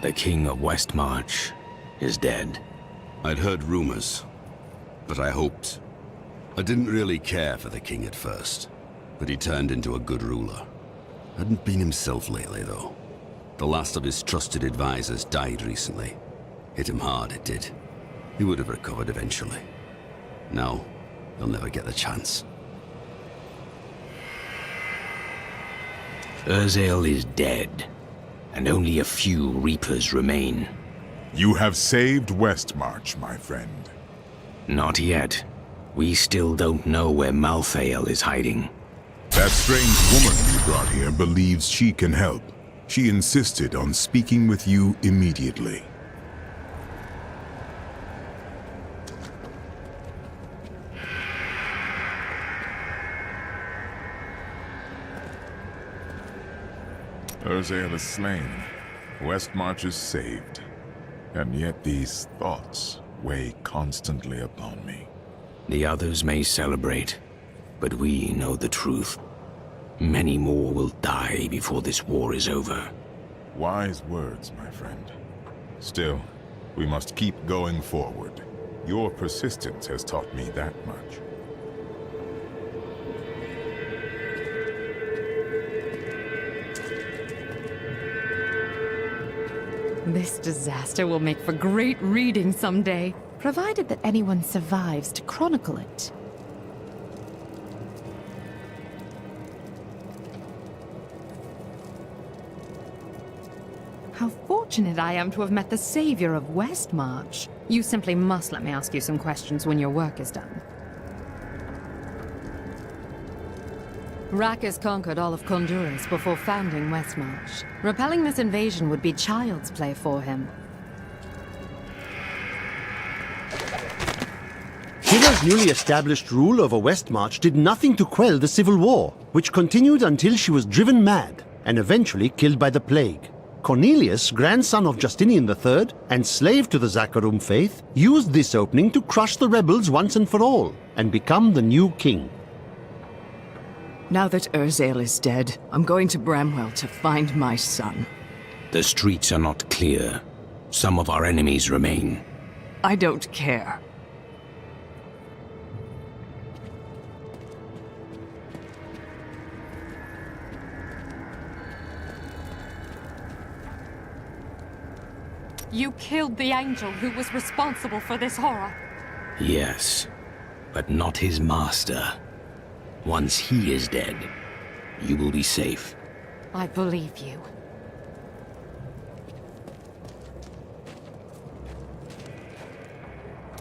The king of Westmarch is dead. I'd heard rumors, but I hoped. I didn't really care for the king at first, but he turned into a good ruler. Hadn't been himself lately, though. The last of his trusted advisors died recently. Hit him hard, it did. He would have recovered eventually. Now, he'll never get the chance. Urzael is dead, and only a few Reapers remain. You have saved Westmarch, my friend. Not yet. We still don't know where Malthael is hiding. That strange woman you brought here believes she can help. She insisted on speaking with you immediately. Urzael is slain. Westmarch is saved. And yet these thoughts weigh constantly upon me. The others may celebrate, but we know the truth. Many more will die before this war is over. Wise words, my friend. Still, we must keep going forward. Your persistence has taught me that much. This disaster will make for great reading someday, provided that anyone survives to chronicle it. How fortunate I am to have met the savior of Westmarch. You simply must let me ask you some questions when your work is done. Rakkus conquered all of Honduras before founding Westmarch. Repelling this invasion would be child's play for him. Shiva's newly established rule over Westmarch did nothing to quell the civil war, which continued until she was driven mad and eventually killed by the plague. Cornelius, grandson of Justinian III and slave to the Zakharum faith, used this opening to crush the rebels once and for all and become the new king. Now that Urzael is dead, I'm going to Bramwell to find my son. The streets are not clear. Some of our enemies remain. I don't care. You killed the angel who was responsible for this horror. Yes, but not his master. Once he is dead, you will be safe. I believe you.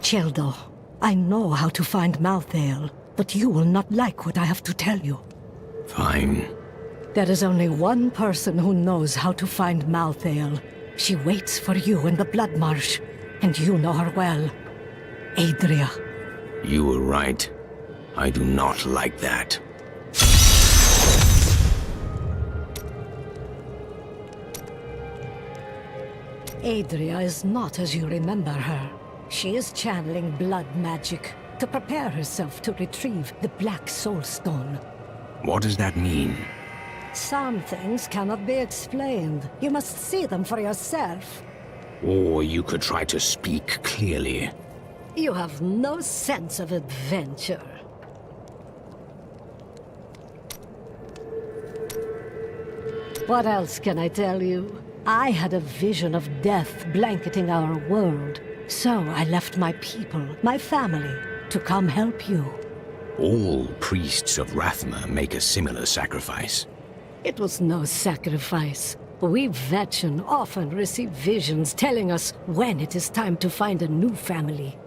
Cheldo, I know how to find Malthael, but you will not like what I have to tell you. Fine. There is only one person who knows how to find Malthael. She waits for you in the Blood Marsh, and you know her well. Adria. You were right. I do not like that. Adria is not as you remember her. She is channeling blood magic to prepare herself to retrieve the Black Soul Stone. What does that mean? Some things cannot be explained. You must see them for yourself. Or you could try to speak clearly. You have no sense of adventure. What else can I tell you? I had a vision of death blanketing our world. So I left my people, my family, to come help you. All priests of Rathma make a similar sacrifice. It was no sacrifice. We Vetchen often receive visions telling us when it is time to find a new family.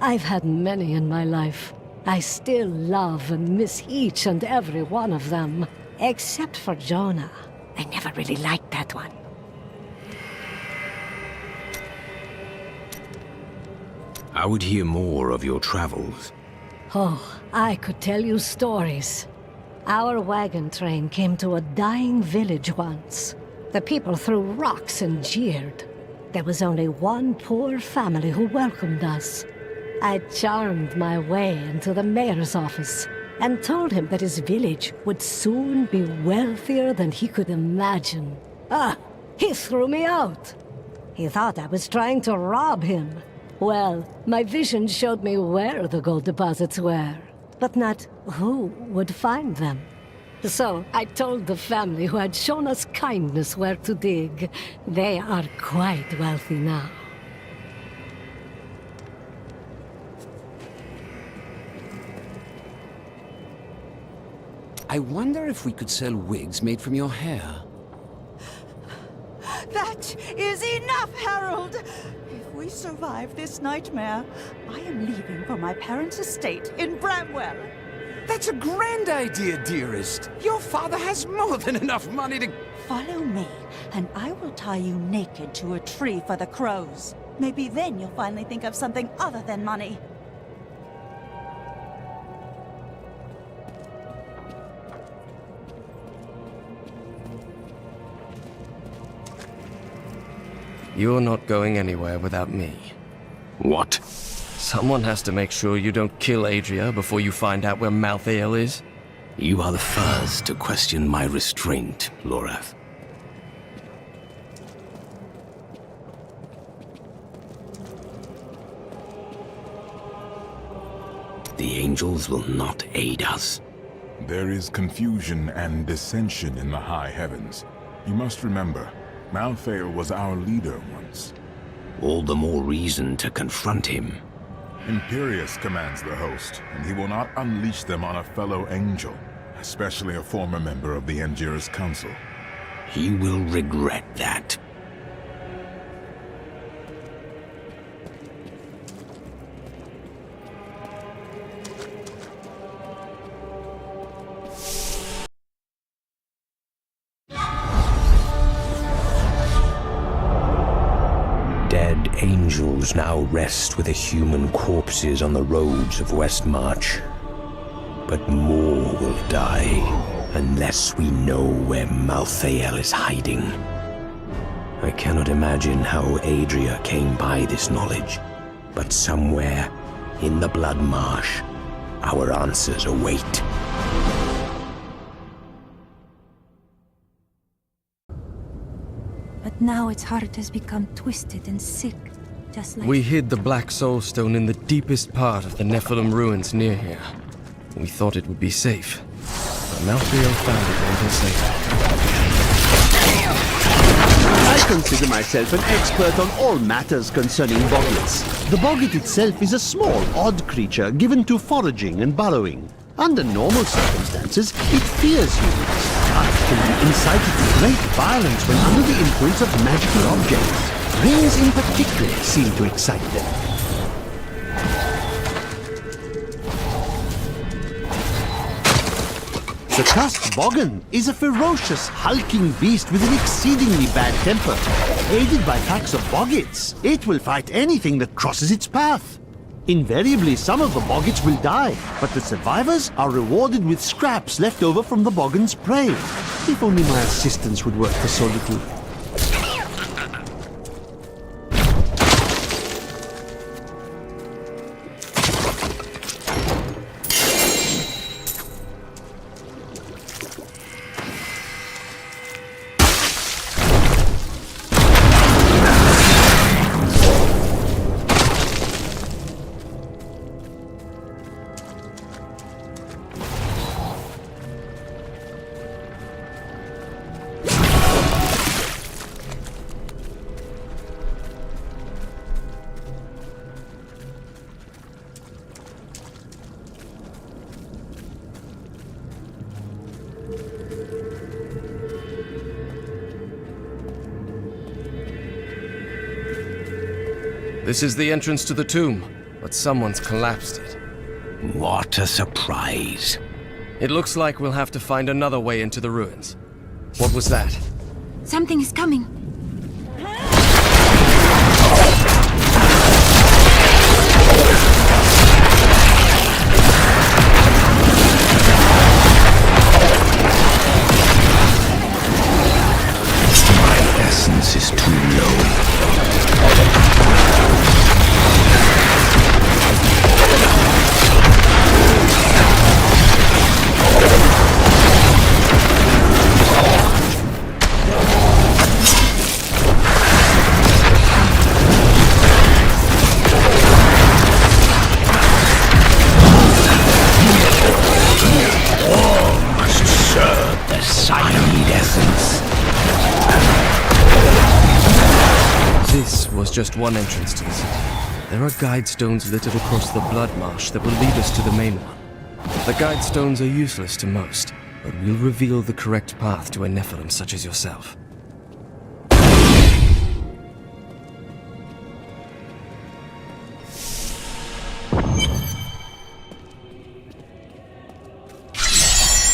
I've had many in my life. I still love and miss each and every one of them. Except for Jonah. I never really liked that one. I would hear more of your travels. Oh, I could tell you stories. Our wagon train came to a dying village once. The people threw rocks and jeered. There was only one poor family who welcomed us. I charmed my way into the mayor's office and told him that his village would soon be wealthier than he could imagine. Ah, he threw me out. He thought I was trying to rob him. Well, my vision showed me where the gold deposits were, but not who would find them. So I told the family who had shown us kindness where to dig. They are quite wealthy now. I wonder if we could sell wigs made from your hair. That is enough, Harold! If we survive this nightmare, I am leaving for my parents' estate in Bramwell. That's a grand idea, dearest. Your father has more than enough money to... Follow me, and I will tie you naked to a tree for the crows. Maybe then you'll finally think of something other than money. You're not going anywhere without me. What? Someone has to make sure you don't kill Adria before you find out where Malthael is. You are the first to question my restraint, Lorath. The angels will not aid us. There is confusion and dissension in the high heavens. You must remember, Malthael was our leader once. All the more reason to confront him. Imperius commands the host, and he will not unleash them on a fellow angel, especially a former member of the Angiras Council. He will regret that. Dead angels now rest with the human corpses on the roads of Westmarch. But more will die unless we know where Malthael is hiding. I cannot imagine how Adria came by this knowledge, but somewhere in the Blood Marsh, our answers await. But now its heart has become twisted and sick, just like... We hid the Black Soul Stone in the deepest part of the Nephilim ruins near here. We thought it would be safe, but Malthael found it and I consider myself an expert on all matters concerning boggits. The boggit itself is a small, odd creature given to foraging and burrowing. Under normal circumstances, it fears humans, but can be incited to great violence when under the influence of magical objects. Rings in particular seem to excite them. The cursed Boggan is a ferocious, hulking beast with an exceedingly bad temper. Aided by packs of boggits, it will fight anything that crosses its path. Invariably, some of the boggits will die, but the survivors are rewarded with scraps left over from the Boggan's prey. If only my assistance would work for so little. This is the entrance to the tomb, but someone's collapsed it. What a surprise. It looks like we'll have to find another way into the ruins. What was that? Something is coming. My essence is too low. just one entrance to the city. There are guide stones littered across the blood marsh that will lead us to the main one. The guide stones are useless to most, but will reveal the correct path to a Nephilim such as yourself.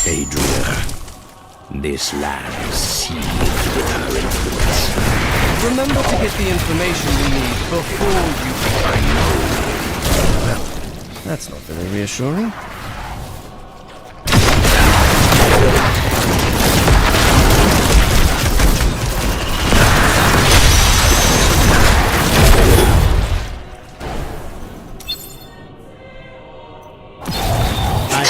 Adria, this land seethed with her influence. Remember to get the information you need before you... I know. Well, that's not very reassuring.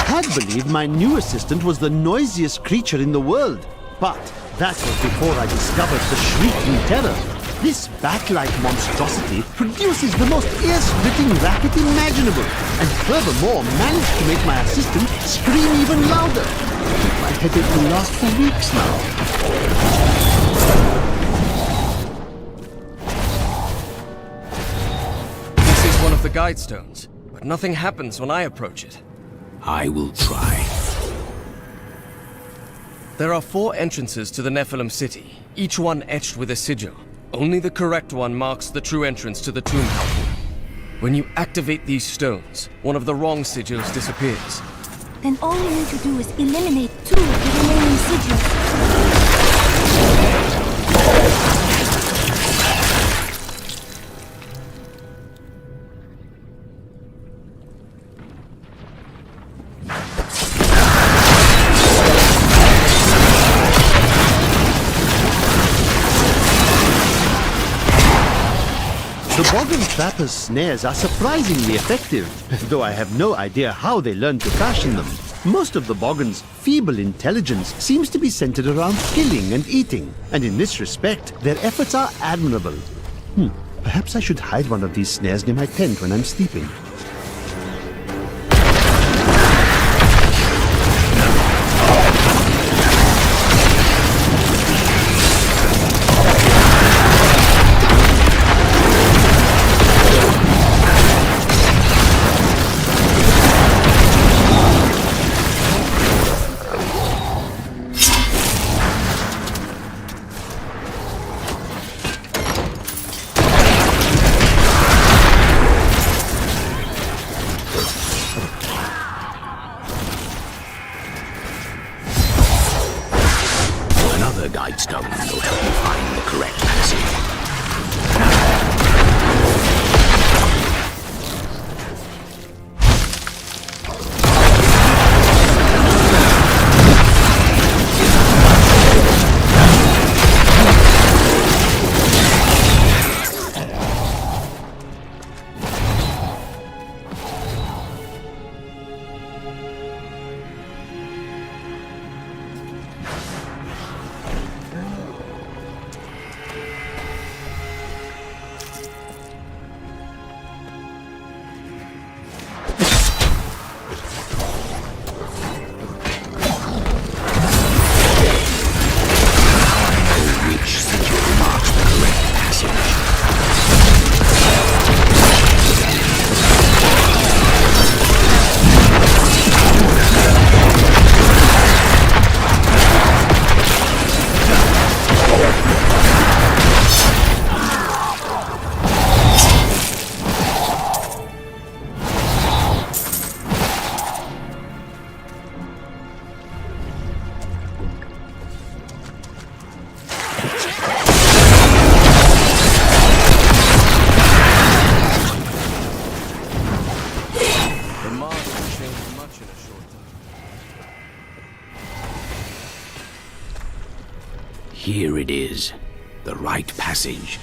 I believed my new assistant was the noisiest creature in the world. But that was before I discovered the shrieking terror. This bat-like monstrosity produces the most ear-splitting racket imaginable, and furthermore managed to make my assistant scream even louder. My headache will last for weeks now. This is one of the guide stones, but nothing happens when I approach it. I will try. There are 4 entrances to the Nephilim city, each one etched with a sigil. Only the correct one marks the true entrance to the tomb house. When you activate these stones, one of the wrong sigils disappears. Then all we need to do is eliminate 2 of the remaining sigils. The Boggan Trapper's snares are surprisingly effective, though I have no idea how they learned to fashion them. Most of the Boggan's feeble intelligence seems to be centered around killing and eating, and in this respect, their efforts are admirable. Perhaps I should hide one of these snares near my tent when I'm sleeping. Guide stone will help you find the correct passage. Here it is, the right passage.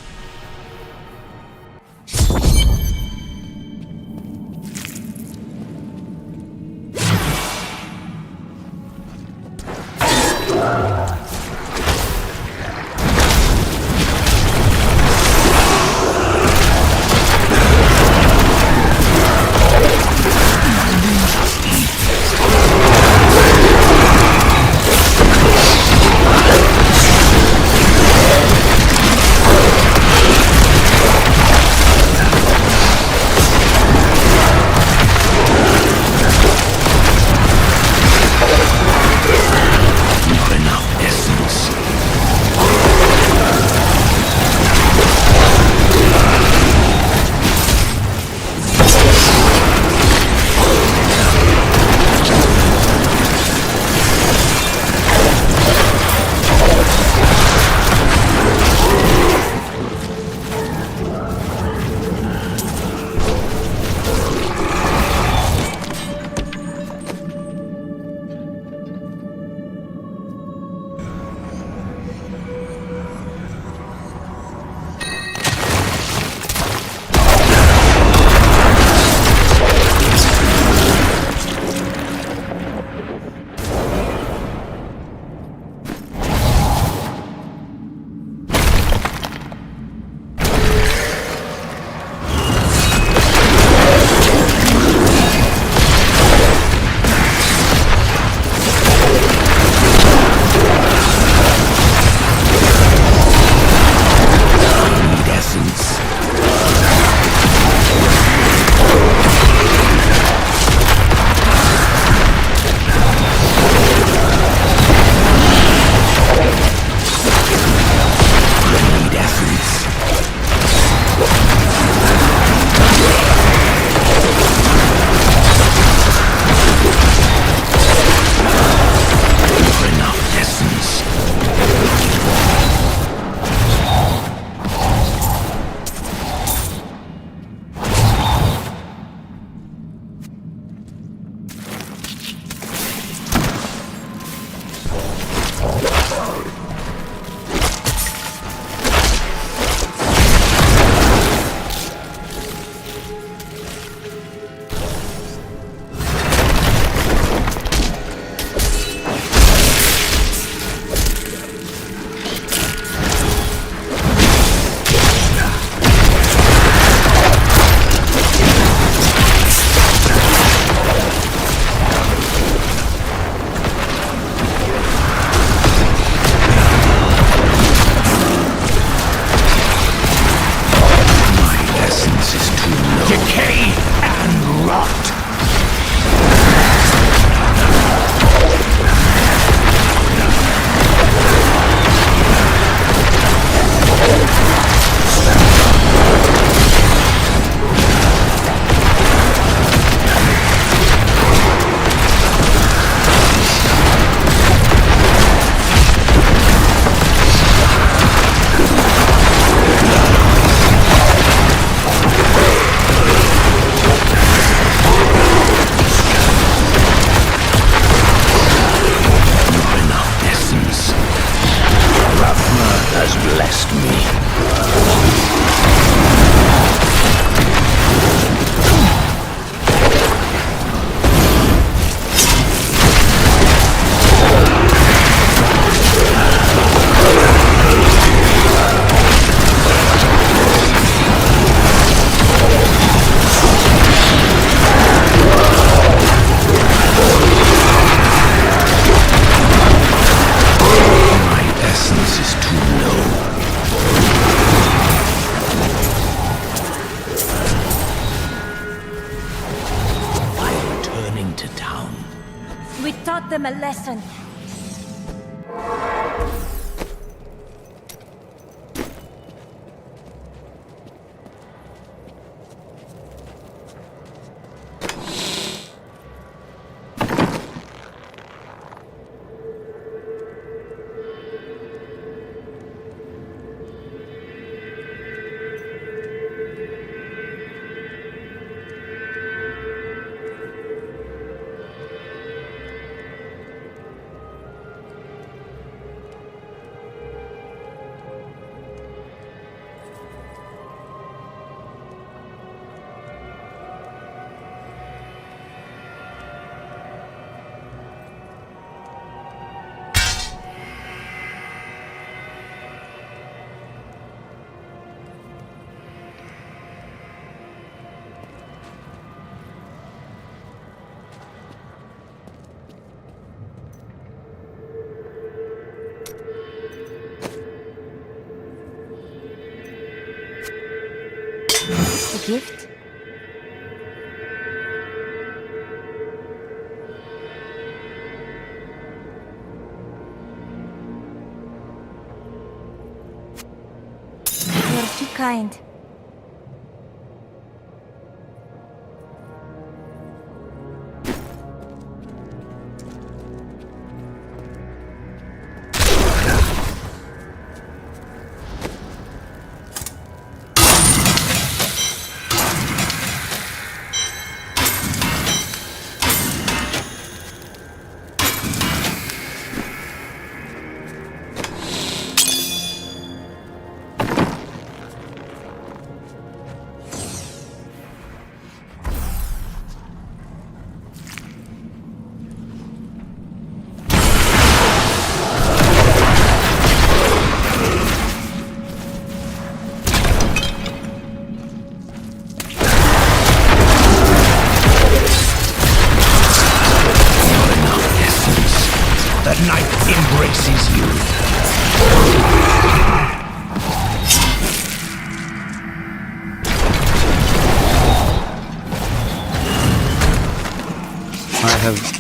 taught them a lesson. A gift? You're too kind.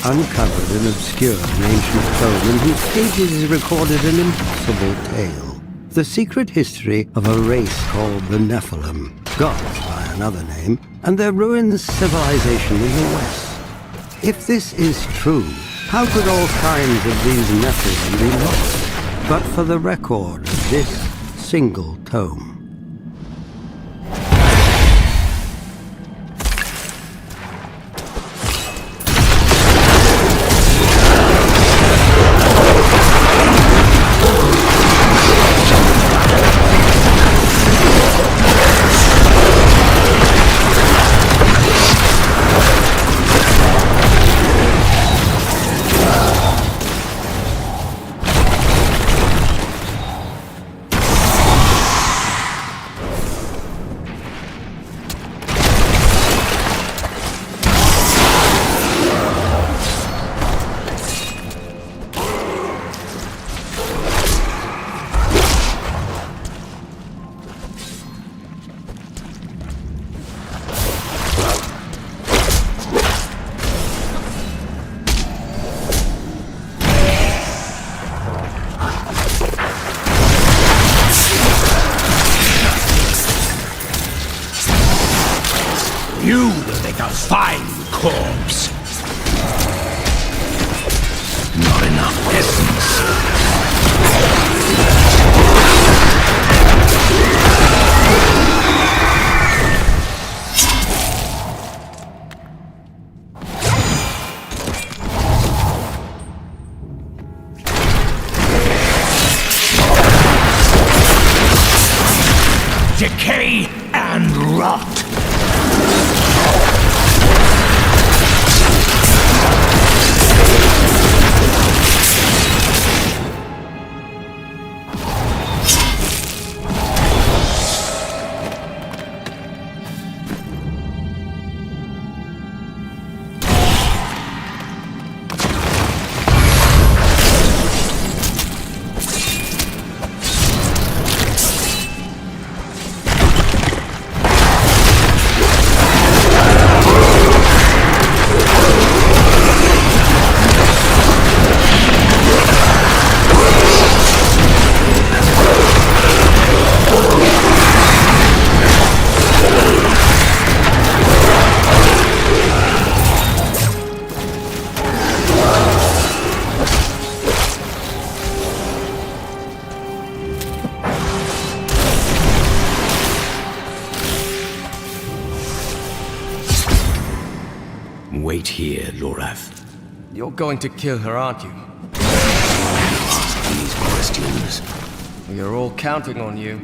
Uncovered an obscure and ancient tome in whose pages is recorded an impossible tale. The secret history of a race called the Nephilim, gods by another name, and their ruined civilization in the west. If this is true, how could all kinds of these Nephilim be lost, but for the record of this single tome? You will make a fine corpse. Not enough essence. Decay and rot. Wait here, Lorath. You're going to kill her, aren't you? Ask these questions. We are all counting on you.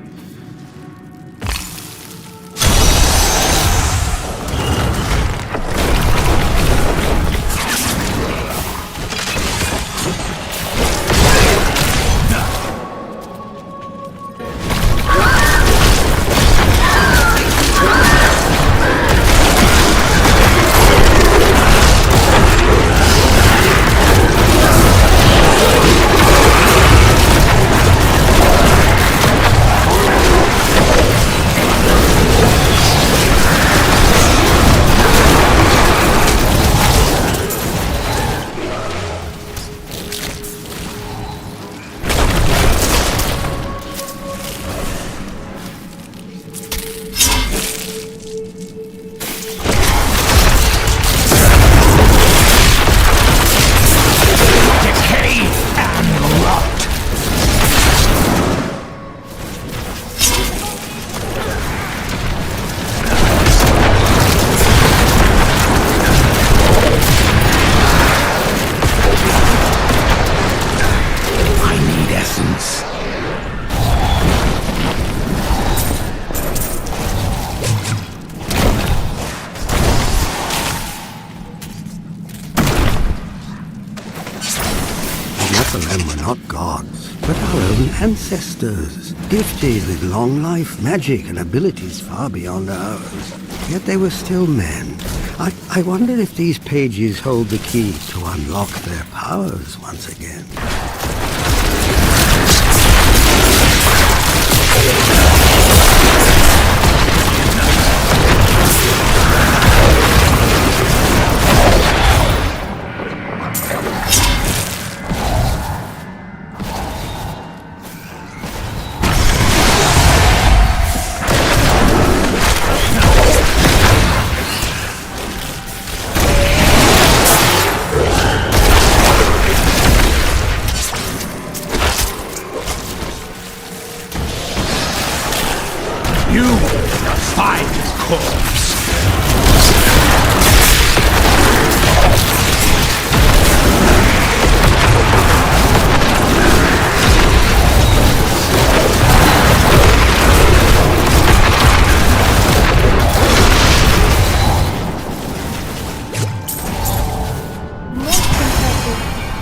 Nephilim were not gods, but our own ancestors, gifted with long life, magic, and abilities far beyond ours. Yet they were still men. I wonder if these pages hold the key to unlock their powers once again.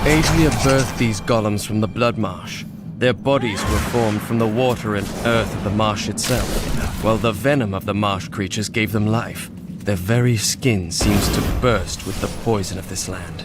Aeglia birthed these golems from the blood marsh. Their bodies were formed from the water and earth of the marsh itself, while the venom of the marsh creatures gave them life. Their very skin seems to burst with the poison of this land.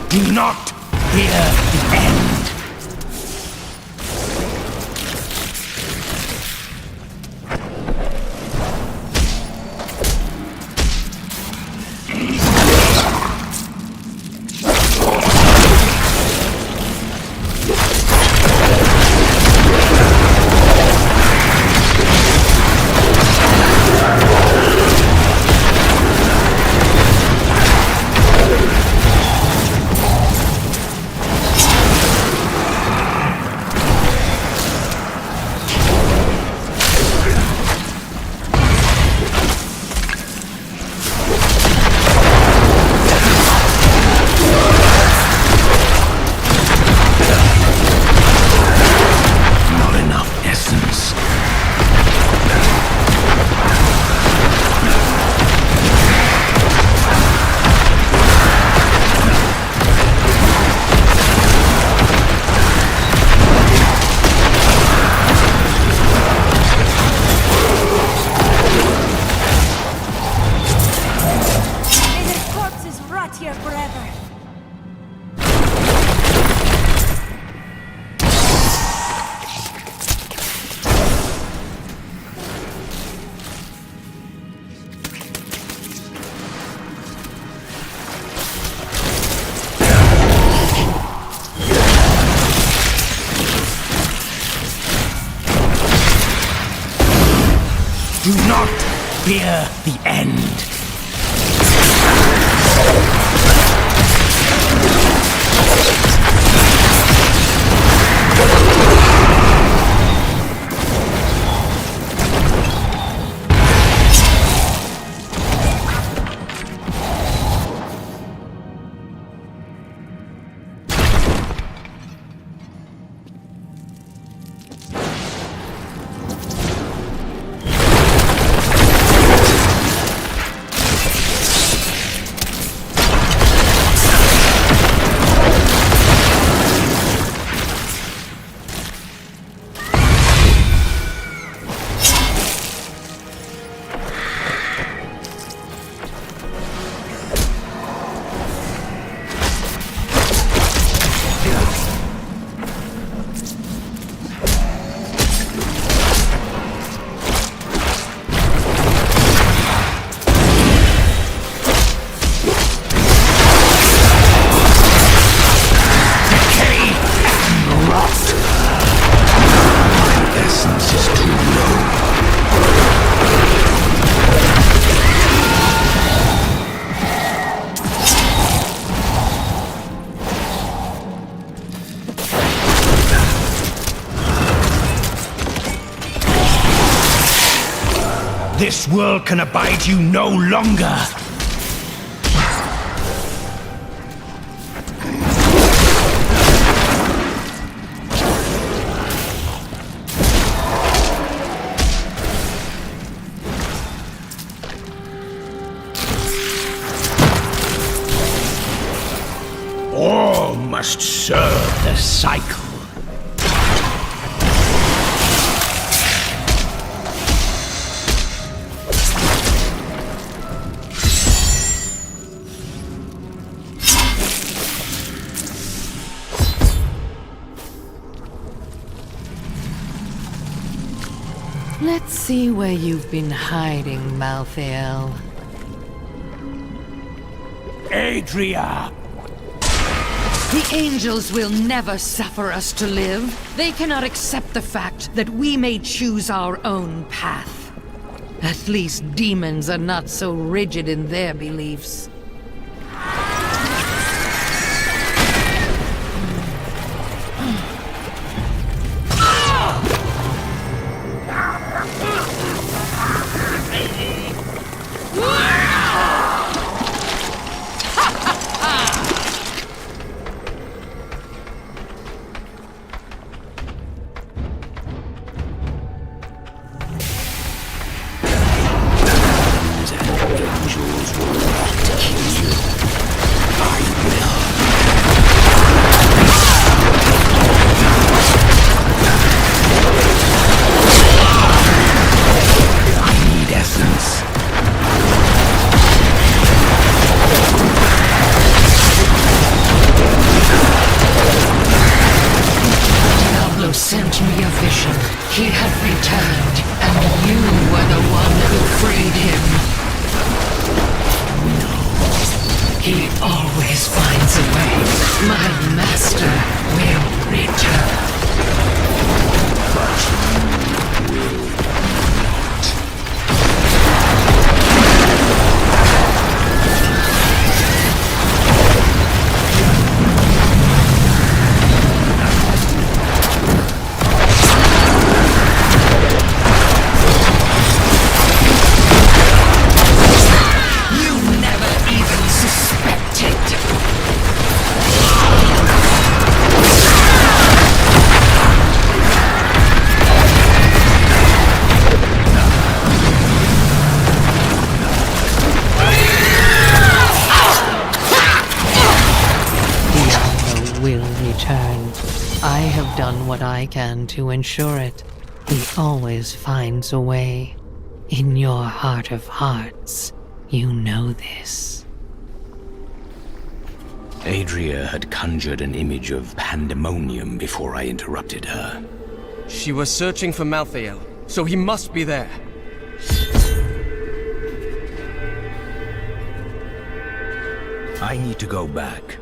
Do not fear the end. Do not fear the end. This world can abide you no longer! All must serve the cycle. Let's see where you've been hiding, Malthael. Adria! The angels will never suffer us to live. They cannot accept the fact that we may choose our own path. At least demons are not so rigid in their beliefs. Sent me a vision. He had returned, and you were the one who freed him. No. He always finds a way. My master will return. But you will not. I have done what I can to ensure it. He always finds a way. In your heart of hearts, you know this. Adria had conjured an image of pandemonium before I interrupted her. She was searching for Malthael, so he must be there. I need to go back.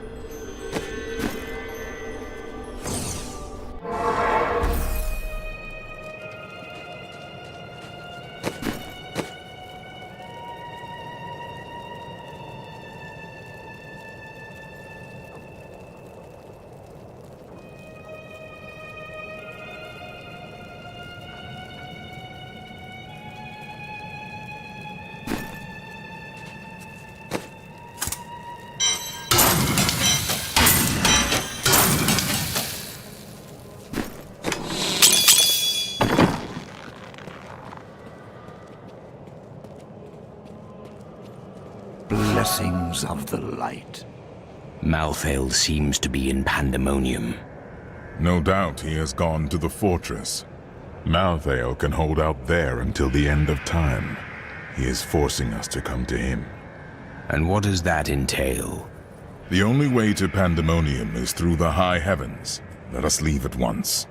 Blessings of the light. Malthael seems to be in pandemonium. No doubt he has gone to the fortress. Malthael can hold out there until the end of time. He is forcing us to come to him. And what does that entail? The only way to pandemonium is through the high heavens. Let us leave at once.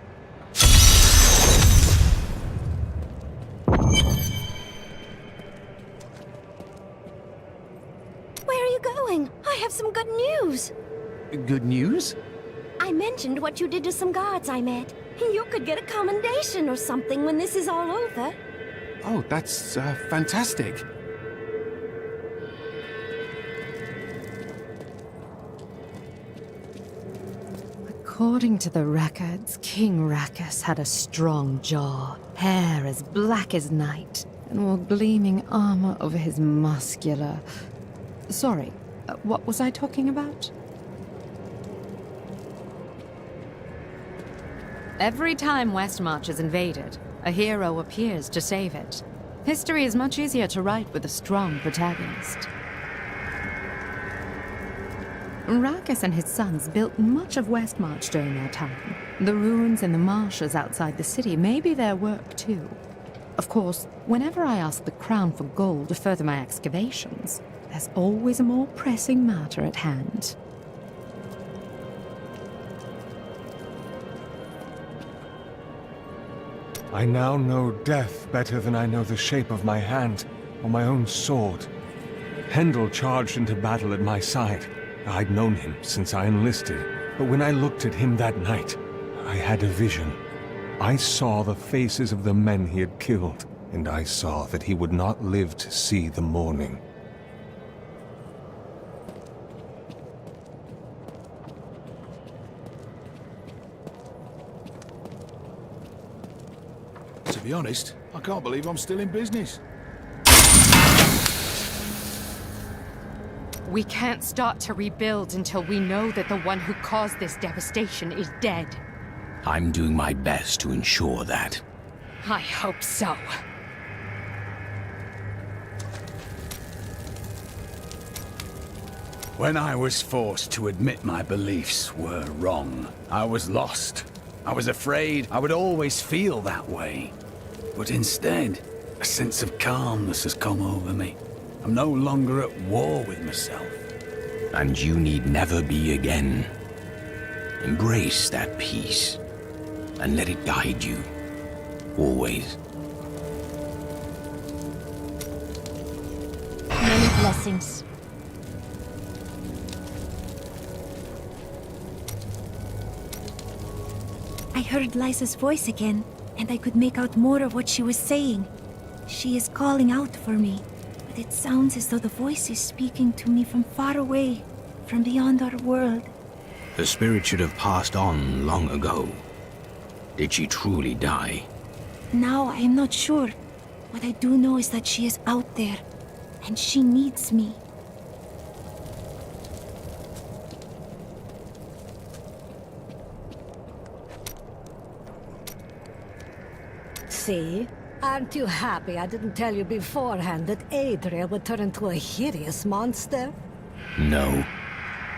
I have some good news. Good news? I mentioned what you did to some guards I met. You could get a commendation or something when this is all over. Oh, that's fantastic. According to the records, King Rackus had a strong jaw, hair as black as night, and wore gleaming armor over his muscular... Sorry, what was I talking about? Every time Westmarch is invaded, a hero appears to save it. History is much easier to write with a strong protagonist. Rakus and his sons built much of Westmarch during their time. The ruins and the marshes outside the city may be their work too. Of course, whenever I ask the Crown for gold to further my excavations, there's always a more pressing matter at hand. I now know death better than I know the shape of my hand or my own sword. Hendel charged into battle at my side. I'd known him since I enlisted, but when I looked at him that night, I had a vision. I saw the faces of the men he had killed, and I saw that he would not live to see the morning. To be honest, I can't believe I'm still in business. We can't start to rebuild until we know that the one who caused this devastation is dead. I'm doing my best to ensure that. I hope so. When I was forced to admit my beliefs were wrong, I was lost. I was afraid I would always feel that way. But instead, a sense of calmness has come over me. I'm no longer at war with myself. And you need never be again. Embrace that peace, and let it guide you. Always. Many blessings. I heard Liza's voice again, and I could make out more of what she was saying. She is calling out for me, but it sounds as though the voice is speaking to me from far away, from beyond our world. The spirit should have passed on long ago. Did she truly die? Now I am not sure. What I do know is that she is out there, and she needs me. See? Aren't you happy I didn't tell you beforehand that Adria would turn into a hideous monster? No.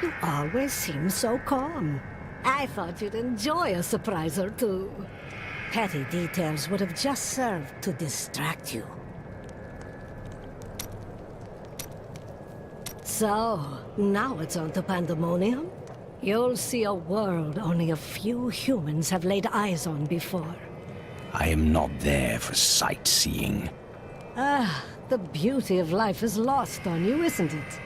You always seem so calm. I thought you'd enjoy a surprise or two. Petty details would have just served to distract you. So, now it's on to pandemonium. You'll see a world only a few humans have laid eyes on before. I am not there for sightseeing. Ah, the beauty of life is lost on you, isn't it?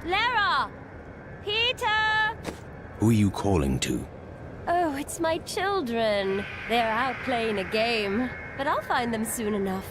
Lara! Peter! Who are you calling to? Oh, it's my children. They're out playing a game, but I'll find them soon enough.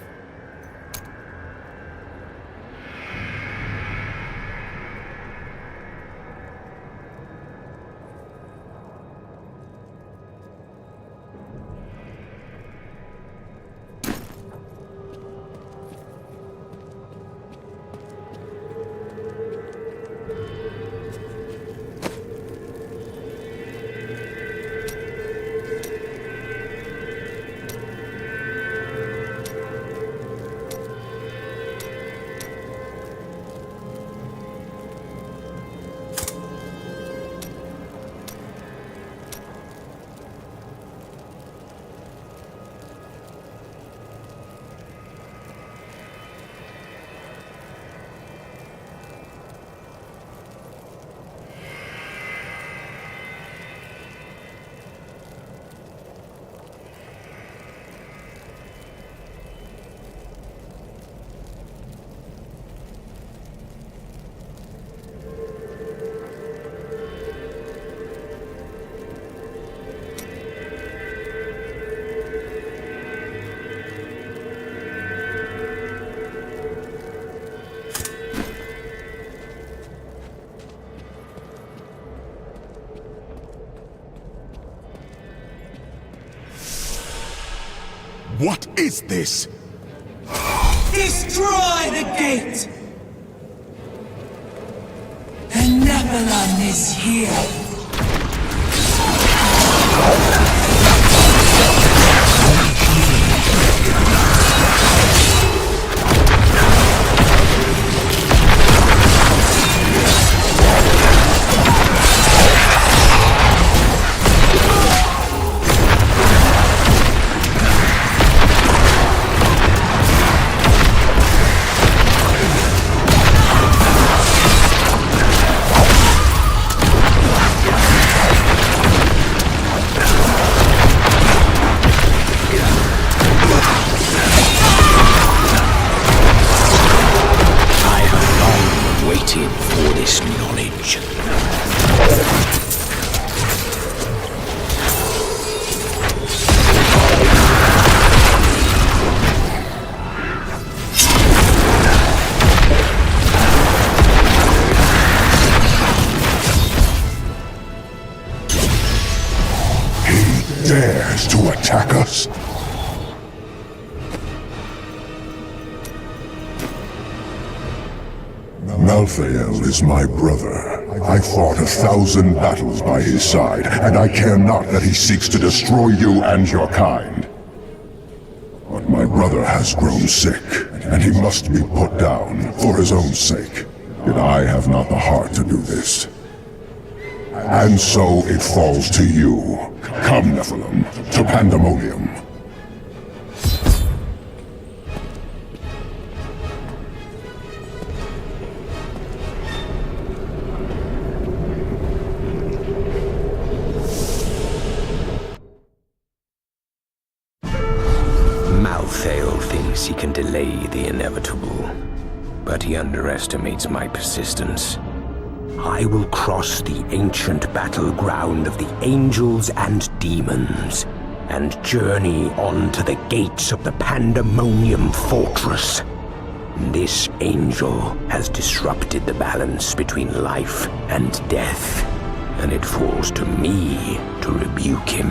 What is this? Destroy the gate! The Nephilim is here! For this knowledge. He dares to attack us? Malthael is my brother. I fought 1,000 battles by his side, and I care not that he seeks to destroy you and your kind. But my brother has grown sick, and he must be put down for his own sake. Yet I have not the heart to do this. And so it falls to you. Come, Nephilim, to Pandemonium. Malthael thinks he can delay the inevitable, but he underestimates my persistence. I will cross the ancient battleground of the angels and demons, and journey on to the gates of the Pandemonium Fortress. This angel has disrupted the balance between life and death, and it falls to me to rebuke him.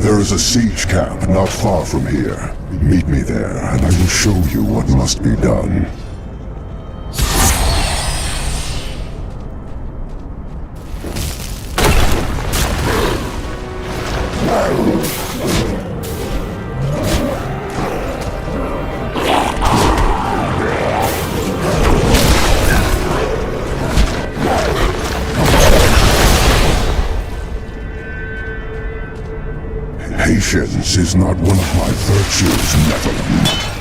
There is a siege camp not far from here. Meet me there, and I will show you what must be done. Patience is not one of my virtues, Nephilim.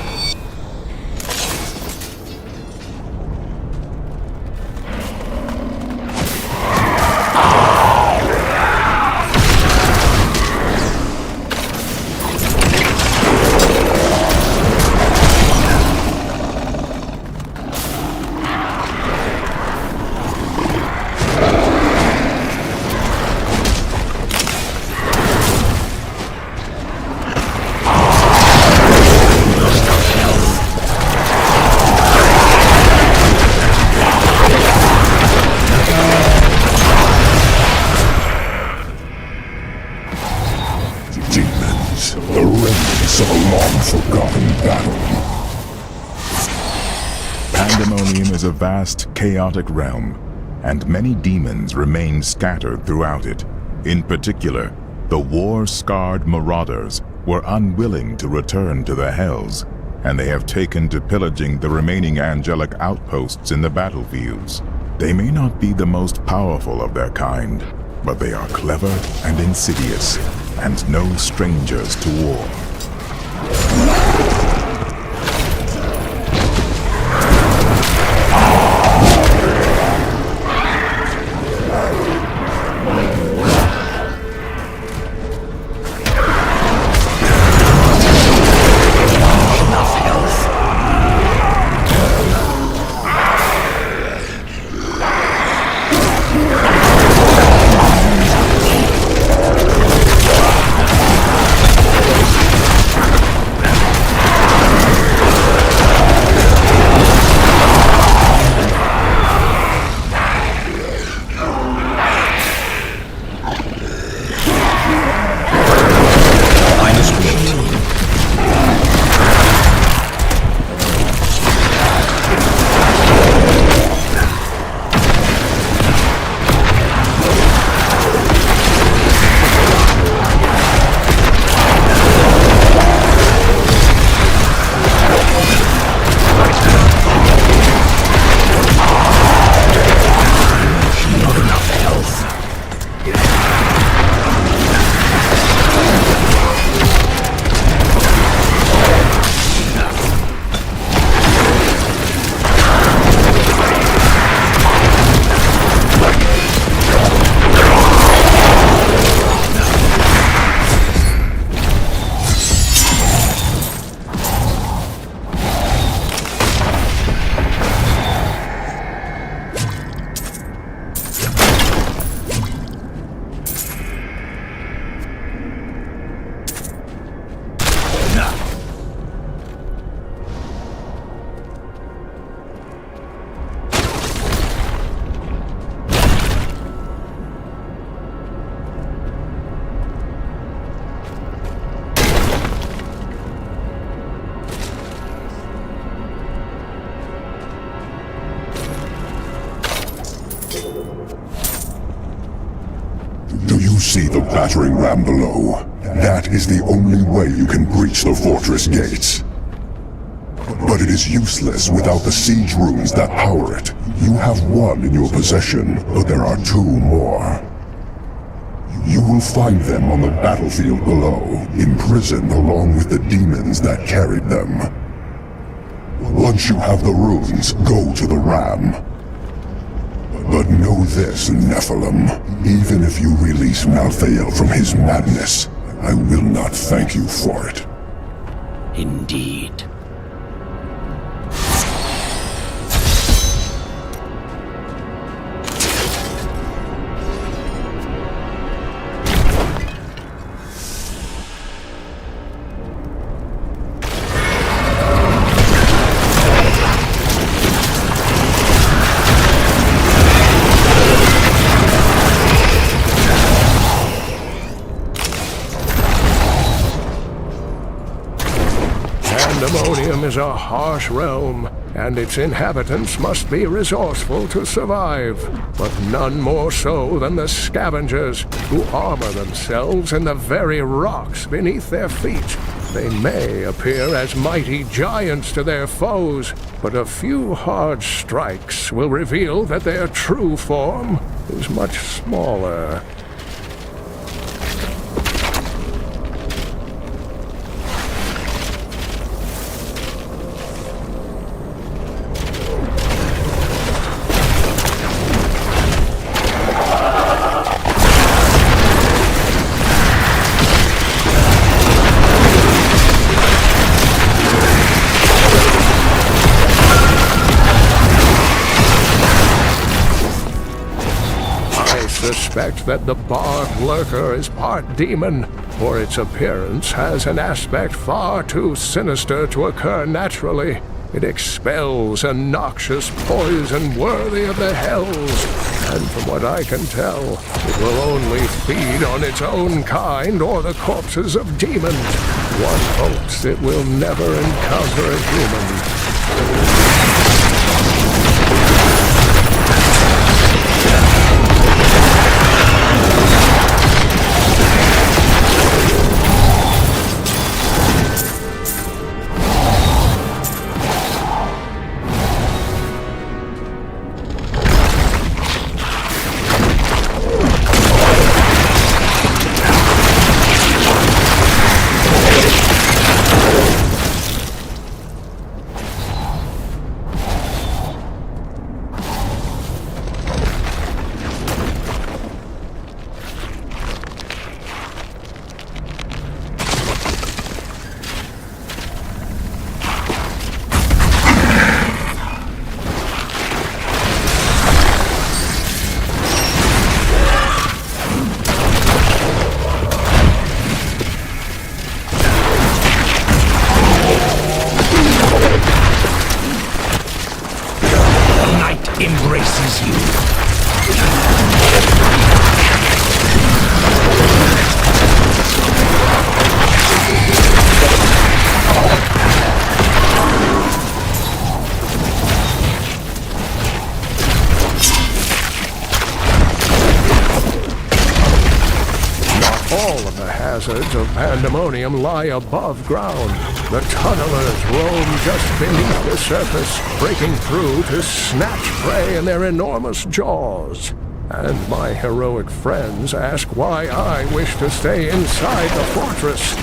The remnants of a long-forgotten battle. Pandemonium is a vast, chaotic realm, and many demons remain scattered throughout it. In particular, the war-scarred marauders were unwilling to return to the Hells, and they have taken to pillaging the remaining angelic outposts in the battlefields. They may not be the most powerful of their kind, but they are clever and insidious, and no strangers to war. see the battering ram below. That is the only way you can breach the fortress gates. But it is useless without the siege rooms that power it. You have one in your possession, but there are two more. You will find them on the battlefield below, imprisoned along with the demons that carried them. Once you have the runes, go to the ram. But know this, Nephilim. Even if you release Malthael from his madness, I will not thank you for it. Indeed. Pandemonium is a harsh realm, and its inhabitants must be resourceful to survive, but none more so than the scavengers, who armor themselves in the very rocks beneath their feet. They may appear as mighty giants to their foes, but a few hard strikes will reveal that their true form is much smaller. Suspect that the barbed lurker is part demon, for its appearance has an aspect far too sinister to occur naturally. It expels a noxious poison worthy of the hells, and from what I can tell, it will only feed on its own kind or the corpses of demons. One hopes it will never encounter a human. Embraces you. All of the hazards of Pandemonium lie above ground. The tunnelers roam just beneath the surface, breaking through to snatch prey in their enormous jaws. And my heroic friends ask why I wish to stay inside the fortress.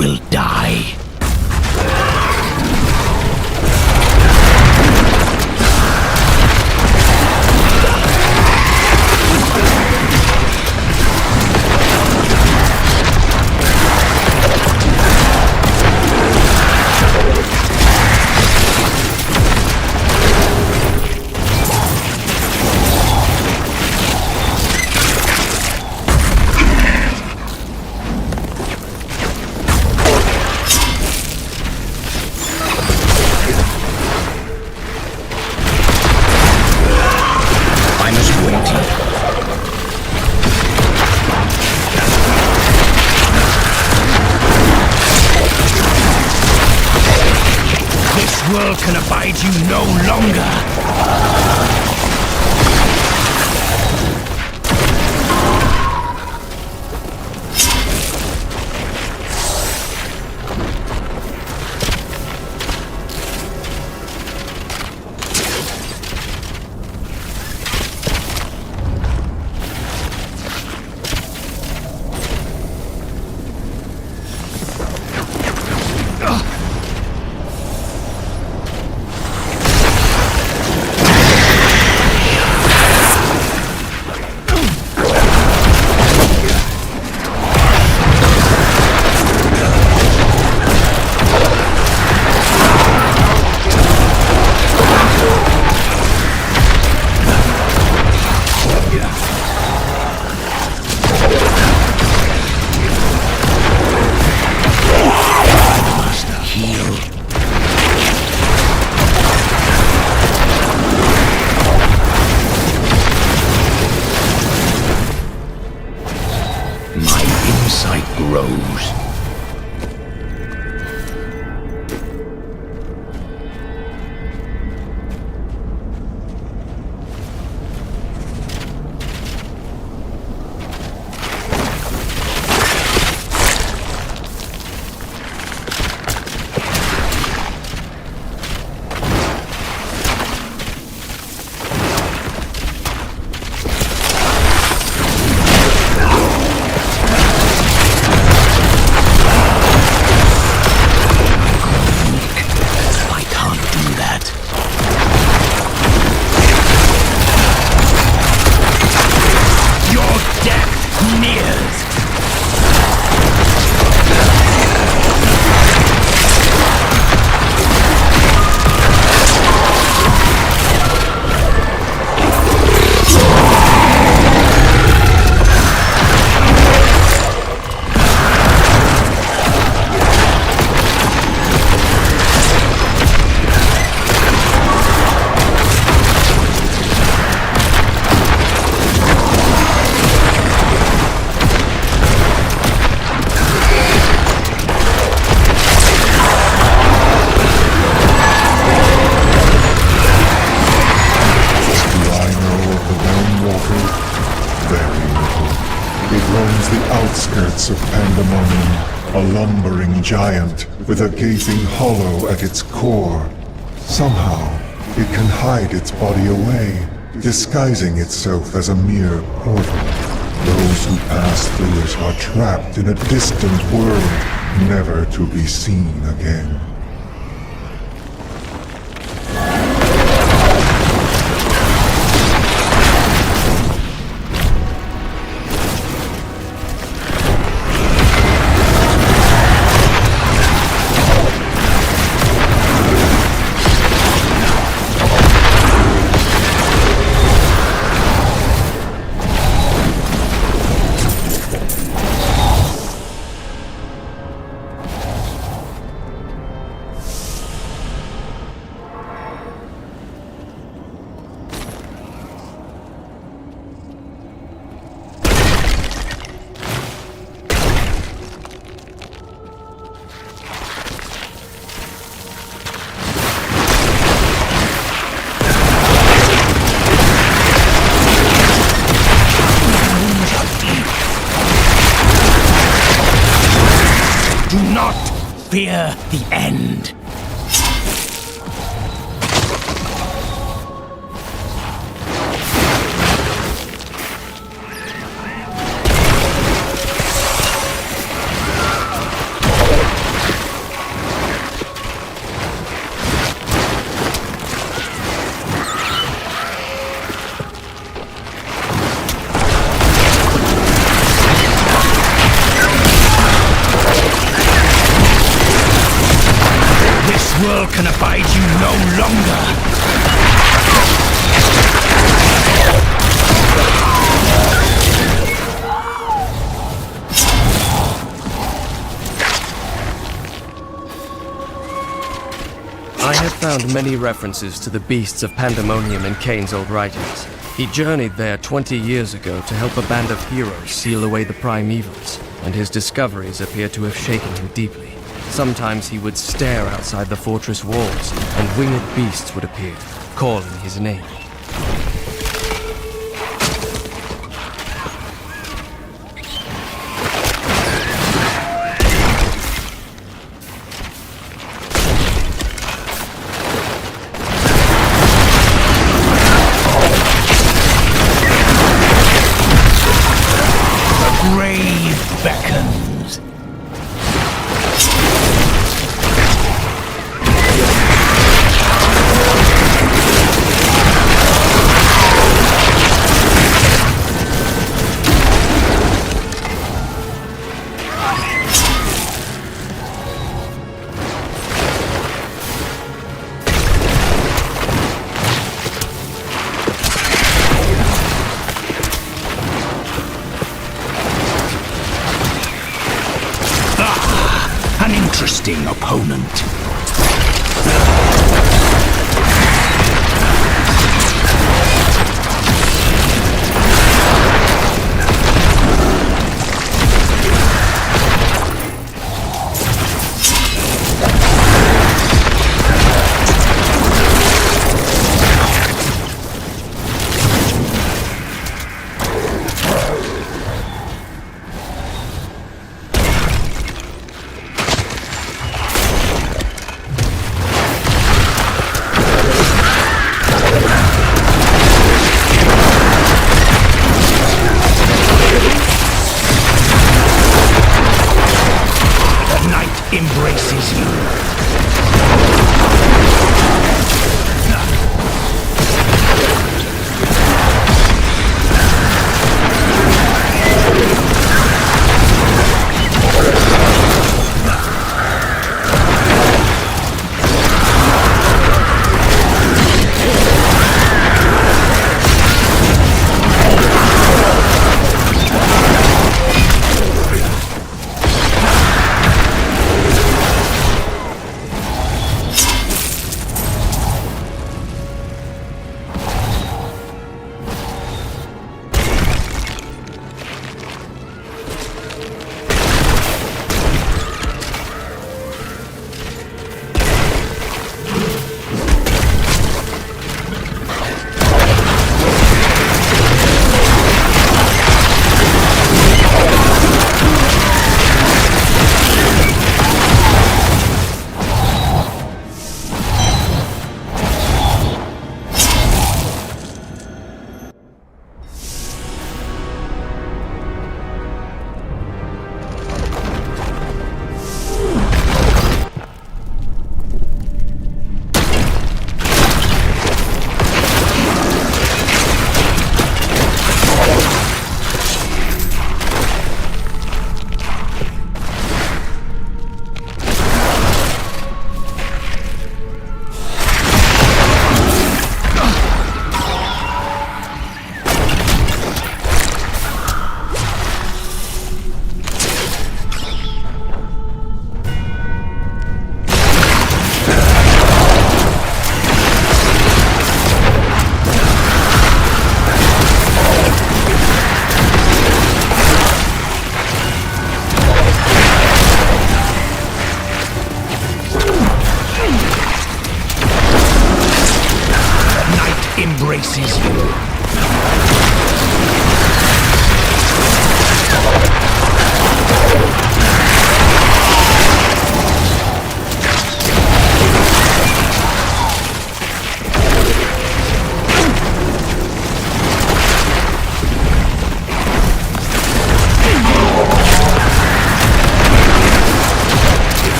will die. World can abide you no longer. Grows. Of pandemonium, a lumbering giant with a gaping hollow at its core. Somehow, it can hide its body away, disguising itself as a mere portal. Those who pass through it are trapped in a distant world, never to be seen again. Fear the end. hell can abide you no longer! I have found many references to the beasts of Pandemonium in Kane's old writings. He journeyed there 20 years ago to help a band of heroes seal away the primevals, and his discoveries appear to have shaken him deeply. Sometimes he would stare outside the fortress walls, and winged beasts would appear, calling his name. Beckons. Interesting opponent. Embraces you. Embraces you.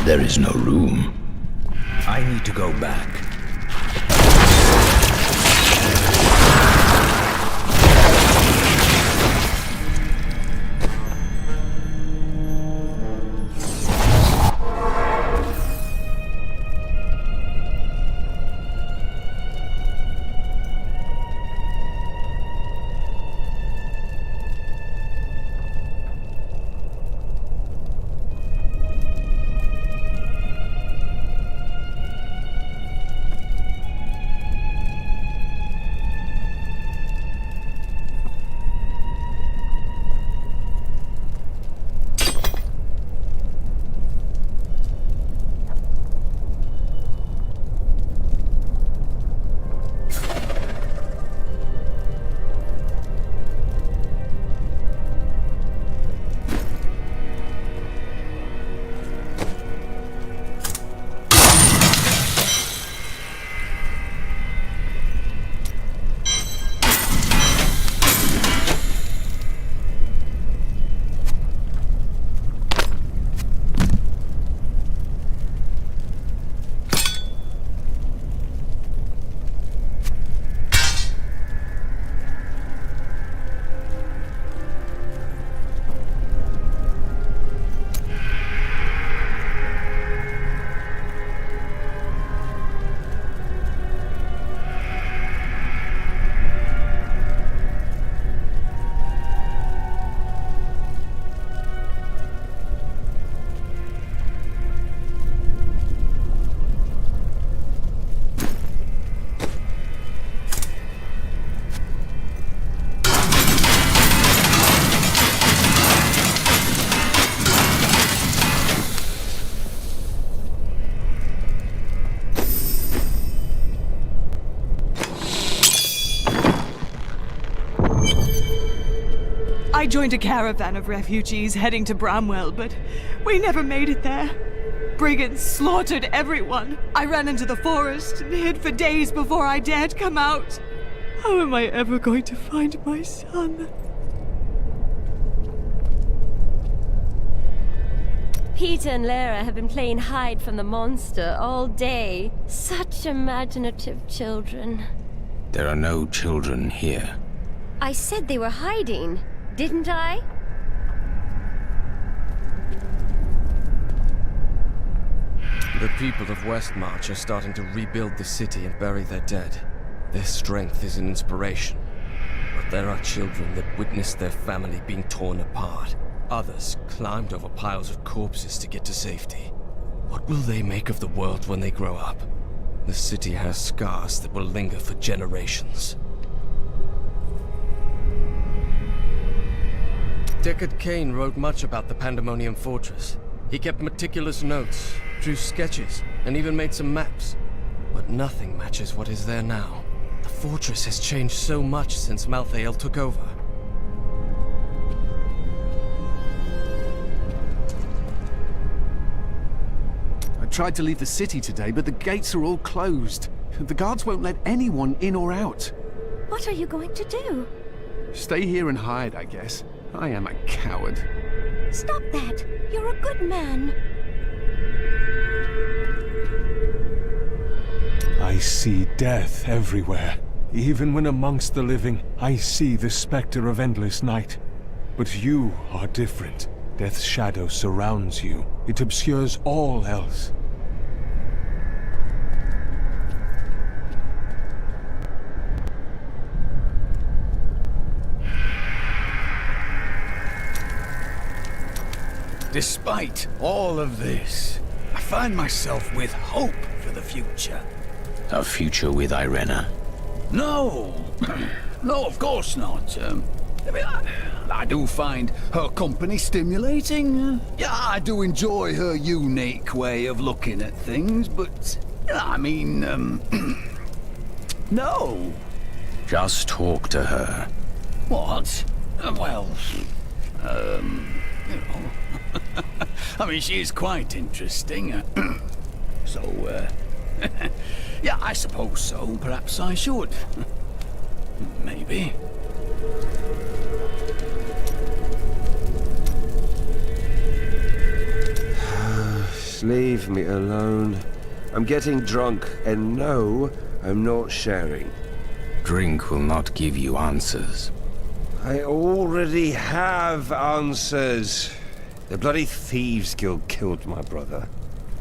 There is no room. I need to go back. I joined a caravan of refugees heading to Bramwell, but we never made it there. Brigands slaughtered everyone. I ran into the forest and hid for days before I dared come out. How am I ever going to find my son? Peter and Lara have been playing hide from the monster all day. Such imaginative children. There are no children here. I said they were hiding, didn't I? The people of Westmarch are starting to rebuild the city and bury their dead. Their strength is an inspiration. But there are children that witnessed their family being torn apart. Others climbed over piles of corpses to get to safety. What will they make of the world when they grow up? The city has scars that will linger for generations. Deckard Cain wrote much about the Pandemonium Fortress. He kept meticulous notes, drew sketches, and even made some maps. But nothing matches what is there now. The fortress has changed so much since Malthael took over. I tried to leave the city today, but the gates are all closed. The guards won't let anyone in or out. What are you going to do? Stay here and hide, I guess. I am a coward. Stop that! You're a good man. I see death everywhere. Even when amongst the living, I see the specter of endless night. But you are different. Death's shadow surrounds you. It obscures all else. Despite all of this, I find myself with hope for the future. A future with Irena? No! No, of course not. I do find her company stimulating. Yeah, I do enjoy her unique way of looking at things, but... I mean, no. Just talk to her. What? Well, you know... I mean, she is quite interesting. So, yeah, I suppose so. Perhaps I should. Maybe. leave me alone. I'm getting drunk, and no, I'm not sharing. Drink will not give you answers. I already have answers. The bloody thieves guild killed my brother.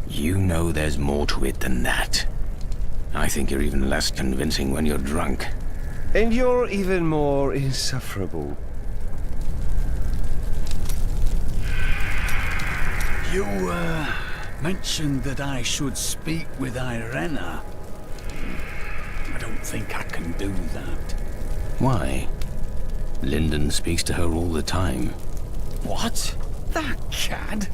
You know there's more to it than that. I think you're even less convincing when you're drunk. And you're even more insufferable. You, mentioned that I should speak with Irena. I don't think I can do that. Why? Lyndon speaks to her all the time. What? That cad?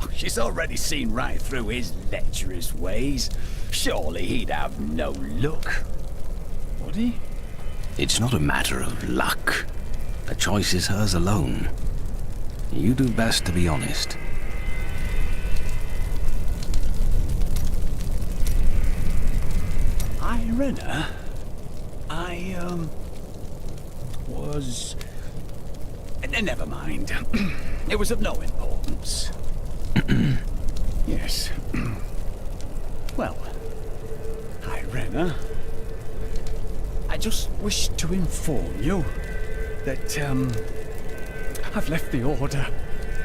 Oh, she's already seen right through his lecherous ways. Surely he'd have no luck. Would he? It's not a matter of luck. The choice is hers alone. You do best to be honest. Irena? I, was... Never mind. It was of no importance. Yes. Well, Irena, I just wish to inform you that, I've left the Order.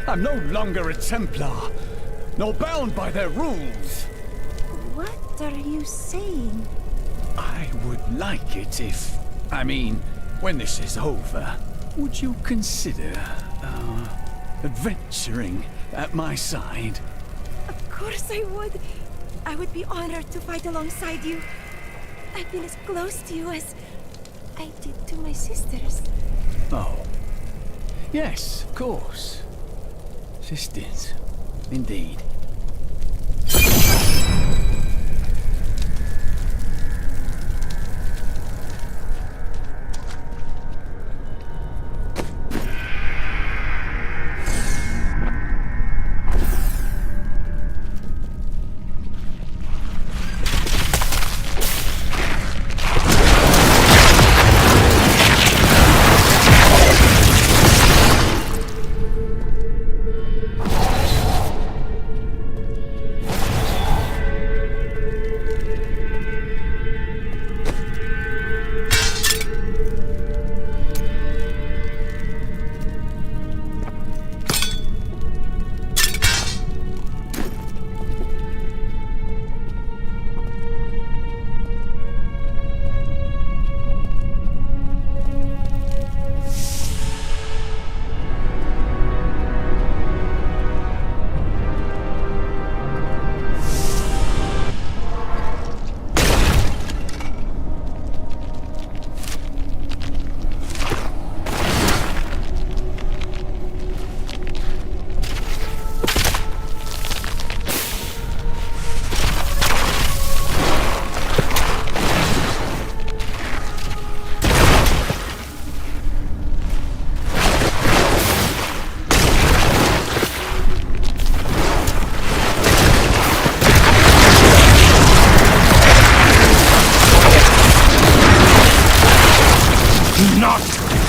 I'm no longer a Templar, nor bound by their rules. What are you saying? I would like it if... I mean, when this is over, would you consider, adventuring at my side? Of course I would. I would be honored to fight alongside you. I've been as close to you as I did to my sisters. Oh. Yes, of course. Sisters. Indeed.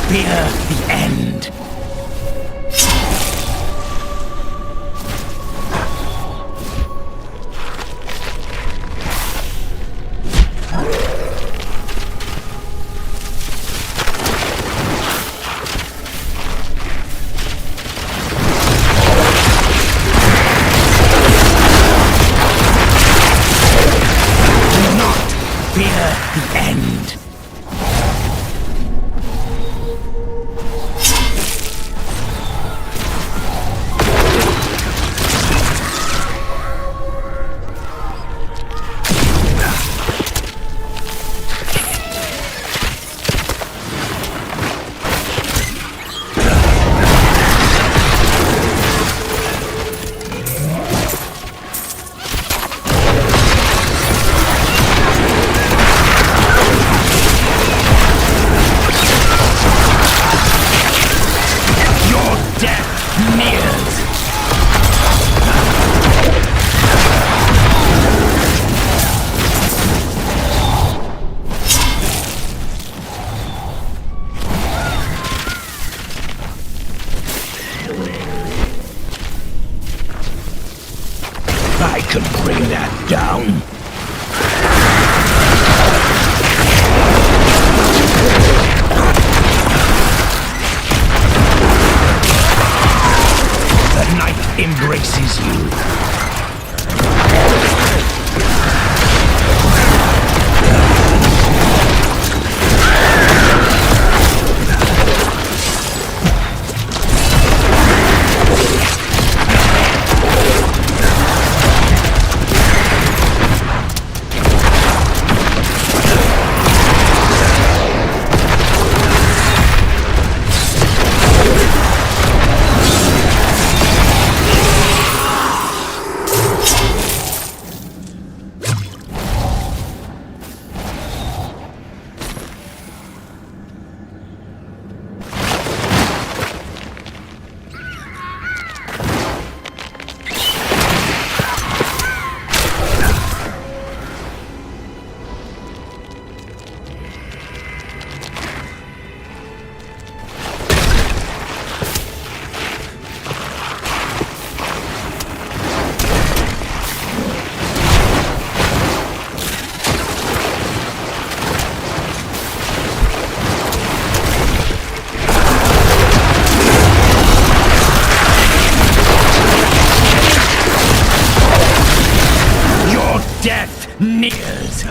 Fear the end. Do not fear the end. can bring that down. The night embraces you. Death nears.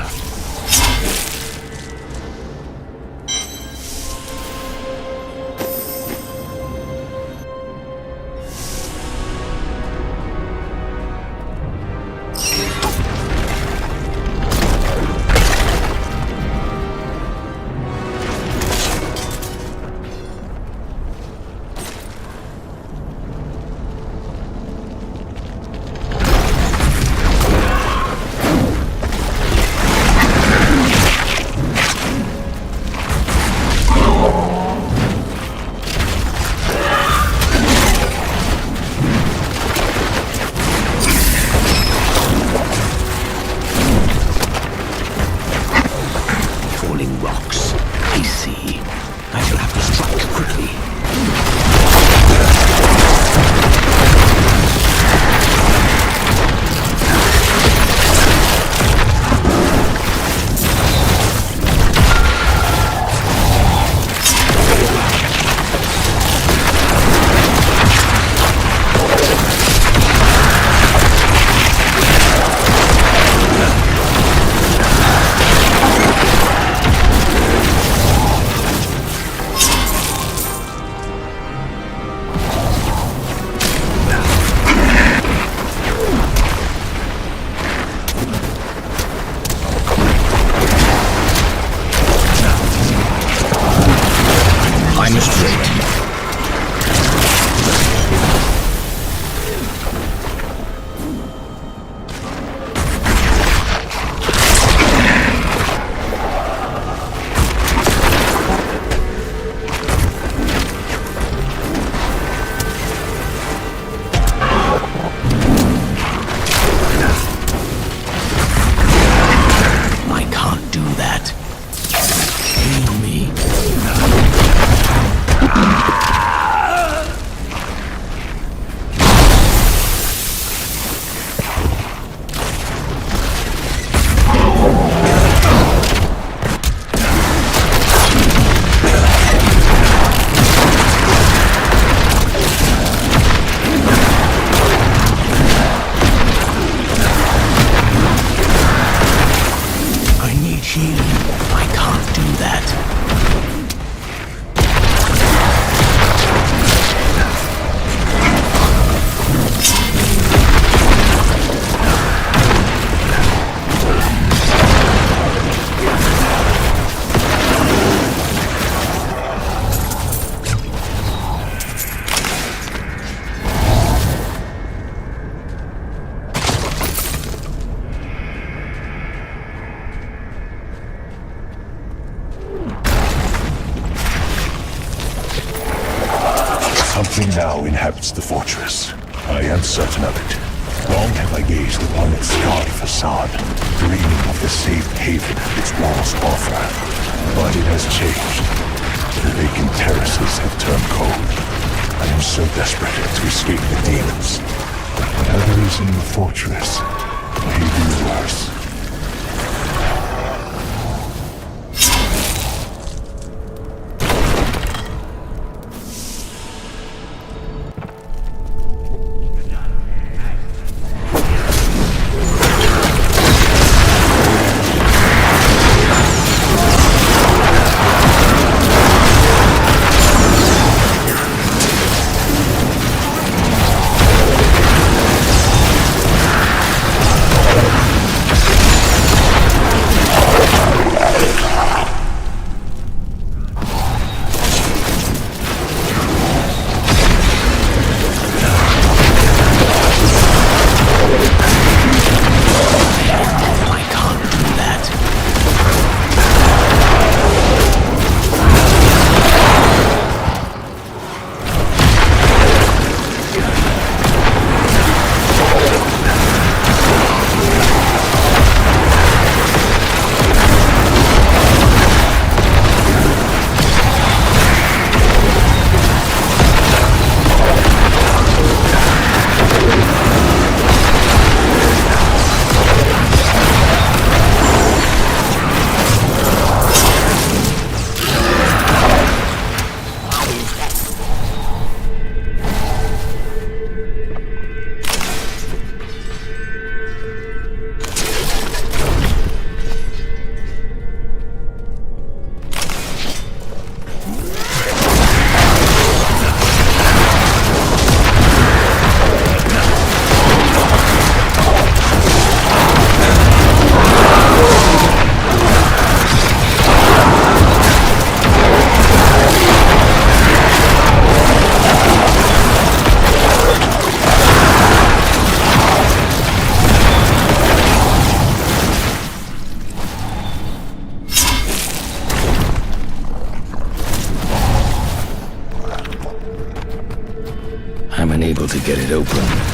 Something now inhabits the fortress. I am certain of it. Long have I gazed upon its scarred facade, dreaming of the safe haven its walls offer. But it has changed. The vacant terraces have turned cold. I am so desperate to escape the demons. Whatever is in the fortress I'm unable to get it open.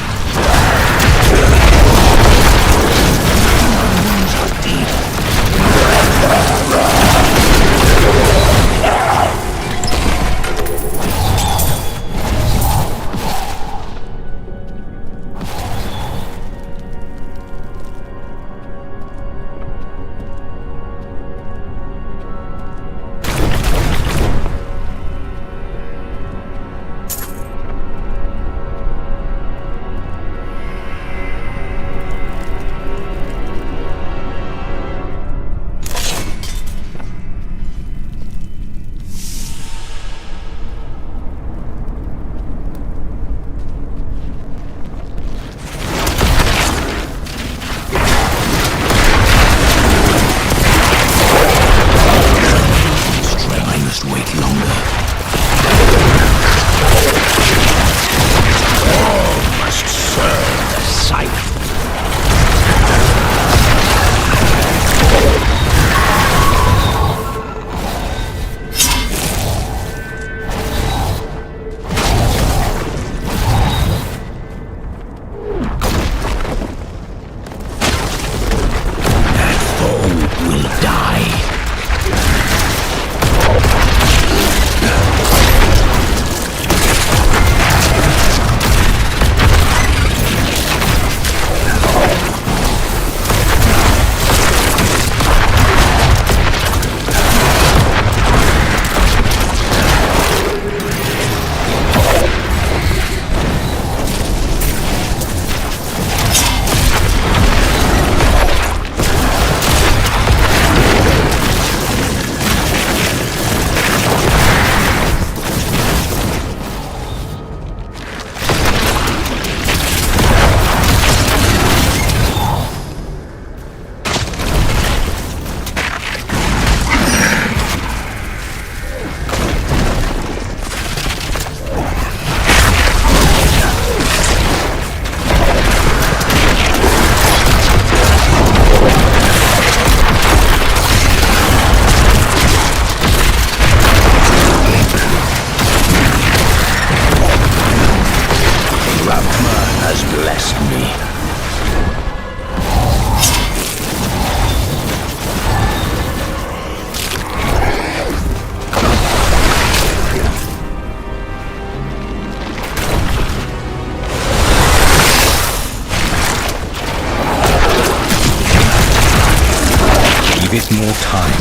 Give it more time.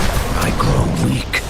I grow weak.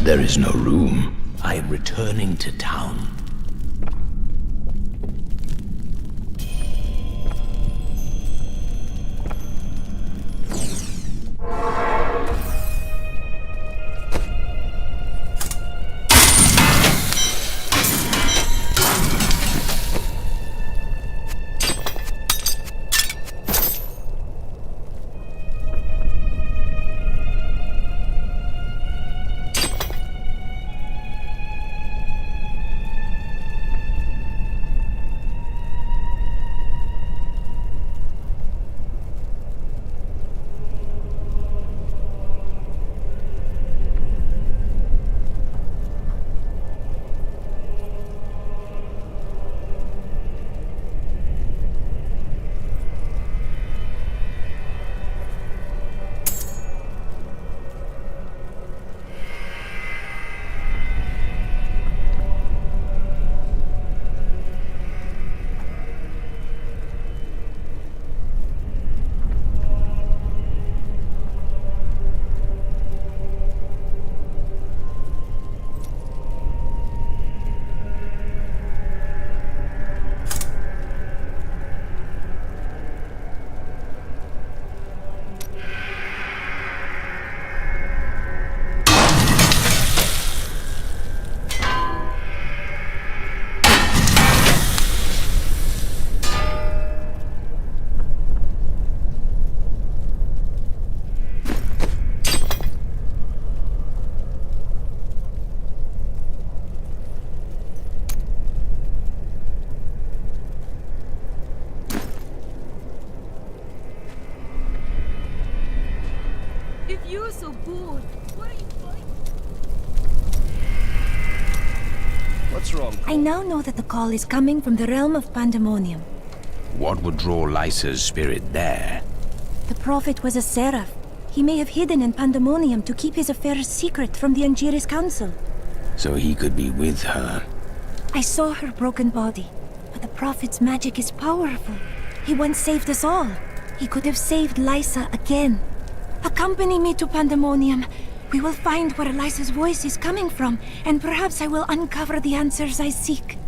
There is no room. I am returning to town. If you're so bored, what are you doing? What's wrong? I now know that the call is coming from the realm of Pandemonium. What would draw Lysa's spirit there? The prophet was a seraph. He may have hidden in Pandemonium to keep his affairs secret from the Angiris Council. So he could be with her. I saw her broken body, but the prophet's magic is powerful. He once saved us all. He could have saved Lysa again. Accompany me to Pandemonium. We will find where Lysa's voice is coming from, and perhaps I will uncover the answers I seek.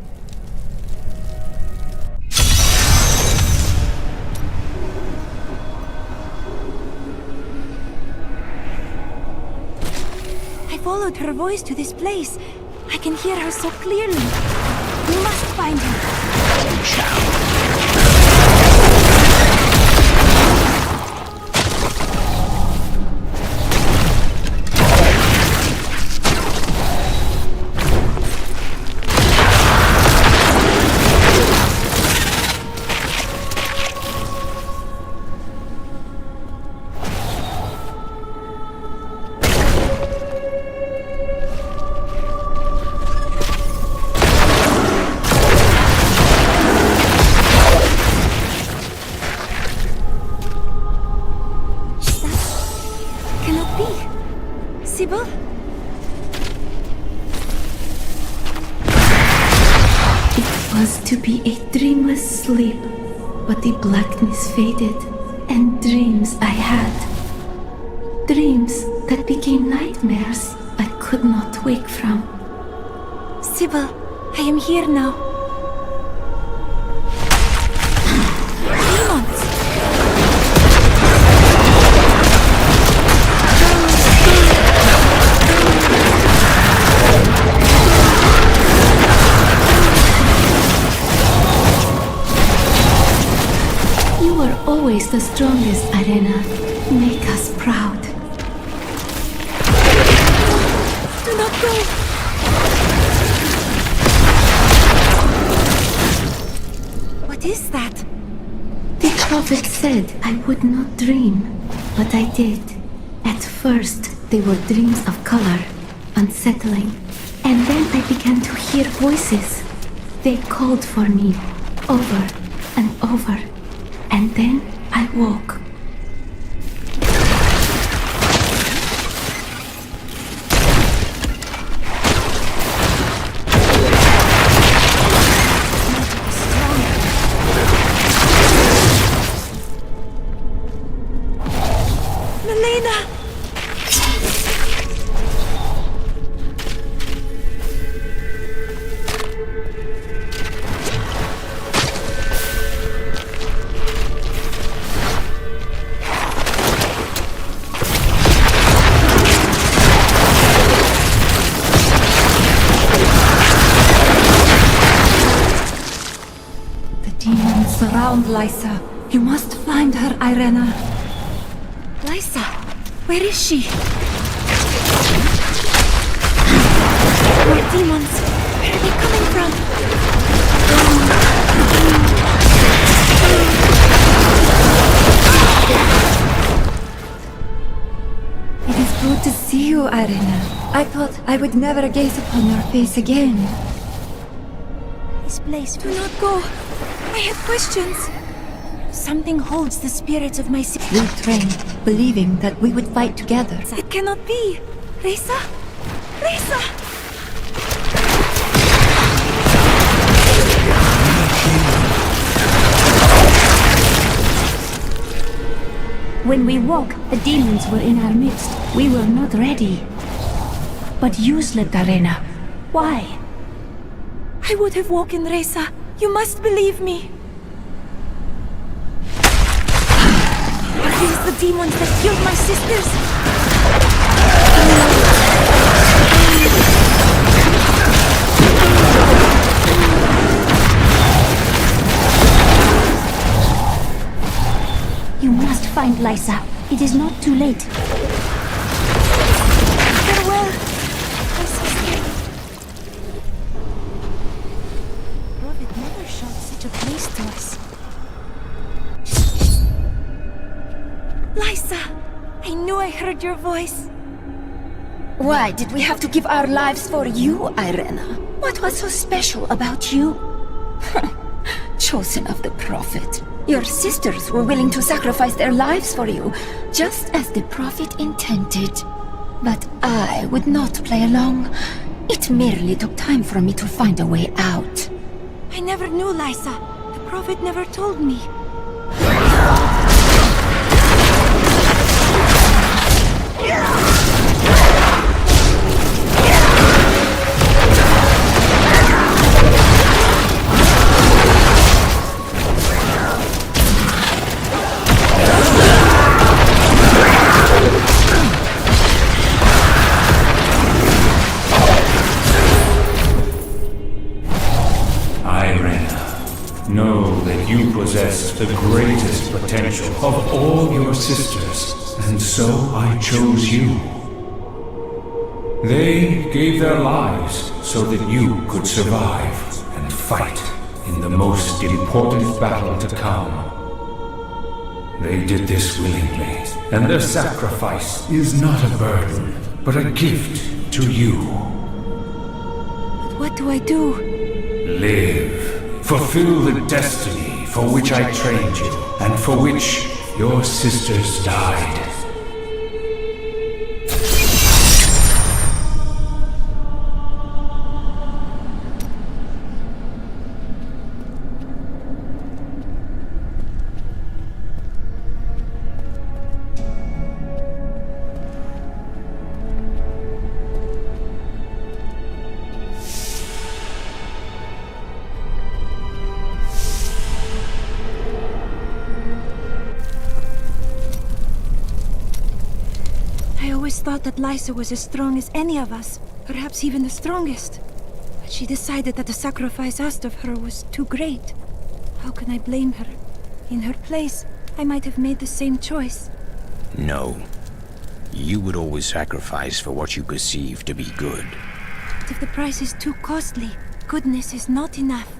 I followed her voice to this place. I can hear her so clearly. We must find her. We shall. To be a dreamless sleep, but the blackness faded, and dreams I had. Dreams that became nightmares I could not wake from. Sybil, I am here now. Demons! Always the strongest, Arena. Make us proud. Do not go! What is that? The prophet said I would not dream, but I did. At first, they were dreams of color, unsettling. And then I began to hear voices. They called for me, over and over. And then I woke. Milena! Surround Lysa. You must find her, Irena. Lysa, where is she? More demons. Where are they coming from? It is good to see you, Irena. I thought I would never gaze upon your face again. This place. Do not go. I had questions. Something holds the spirits of my sister. We trained, believing that we would fight together. It cannot be. Reza? Reza! When we woke, the demons were in our midst. We were not ready. But you slept, Arena. Why? I would have woken Reza. You must believe me. Are these the demons that killed my sisters? You must find Lysa. It is not too late. Farewell, my sister. Prophet never showed such a place to us. Lysa! I knew I heard your voice. Why did we have to give our lives for you, Irena? What was so special about you? Chosen of the Prophet. Your sisters were willing to sacrifice their lives for you, just as the Prophet intended. But I would not play along. It merely took time for me to find a way out. I never knew, Lysa. The Prophet never told me. Know that you possess the greatest potential of all your sisters, and so I chose you. They gave their lives so that you could survive and fight in the most important battle to come. They did this willingly, and their sacrifice is not a burden, but a gift to you. But what do I do? Live. Fulfill the destiny for which I trained you, and for which your sisters died. I thought that Lysa was as strong as any of us, perhaps even the strongest. But she decided that the sacrifice asked of her was too great. How can I blame her? In her place, I might have made the same choice. No. You would always sacrifice for what you perceive to be good. But if the price is too costly, goodness is not enough.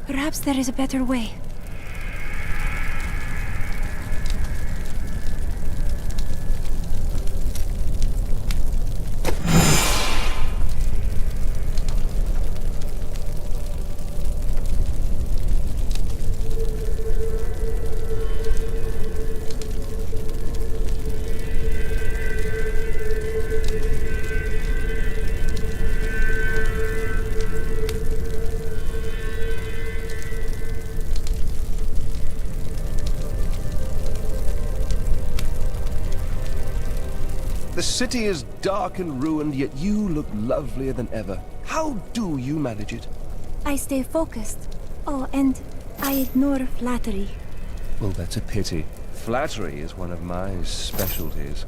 Perhaps there is a better way. The city is dark and ruined, yet you look lovelier than ever. How do you manage it? I stay focused. Oh, and I ignore flattery. Well, that's a pity. Flattery is one of my specialties.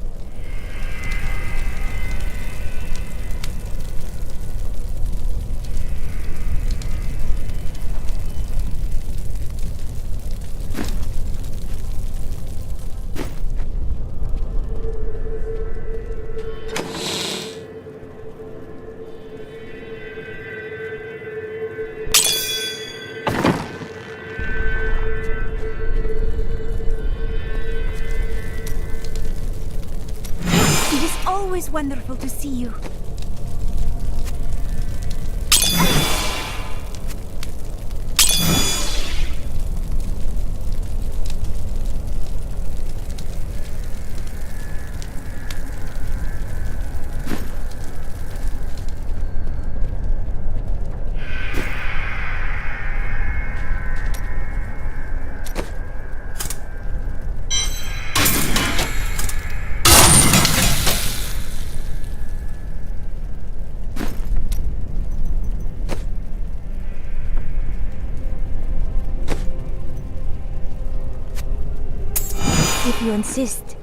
Always wonderful to see you. If you insist.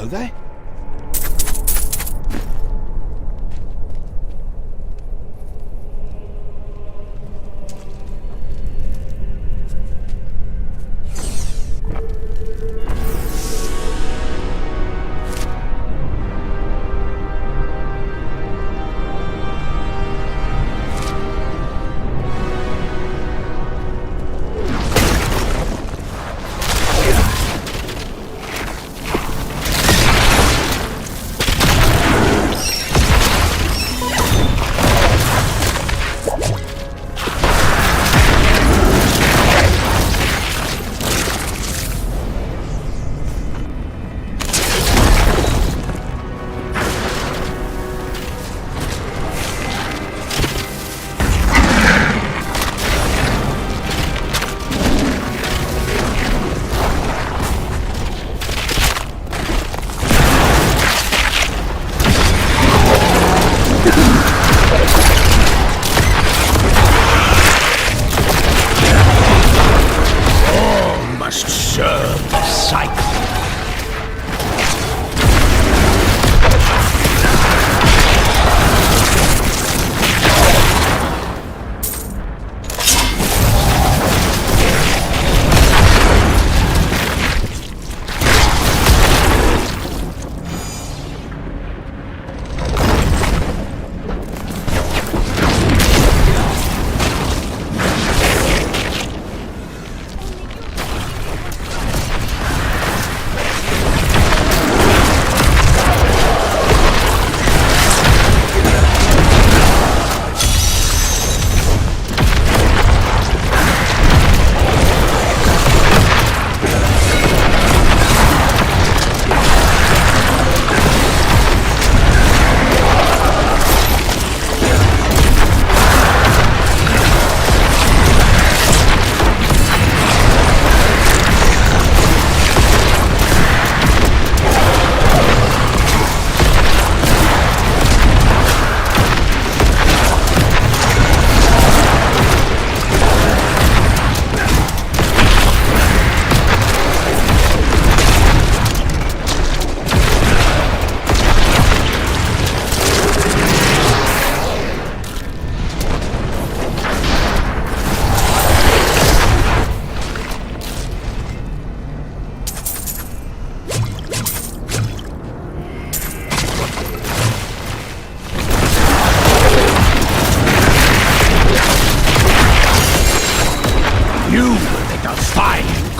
go there?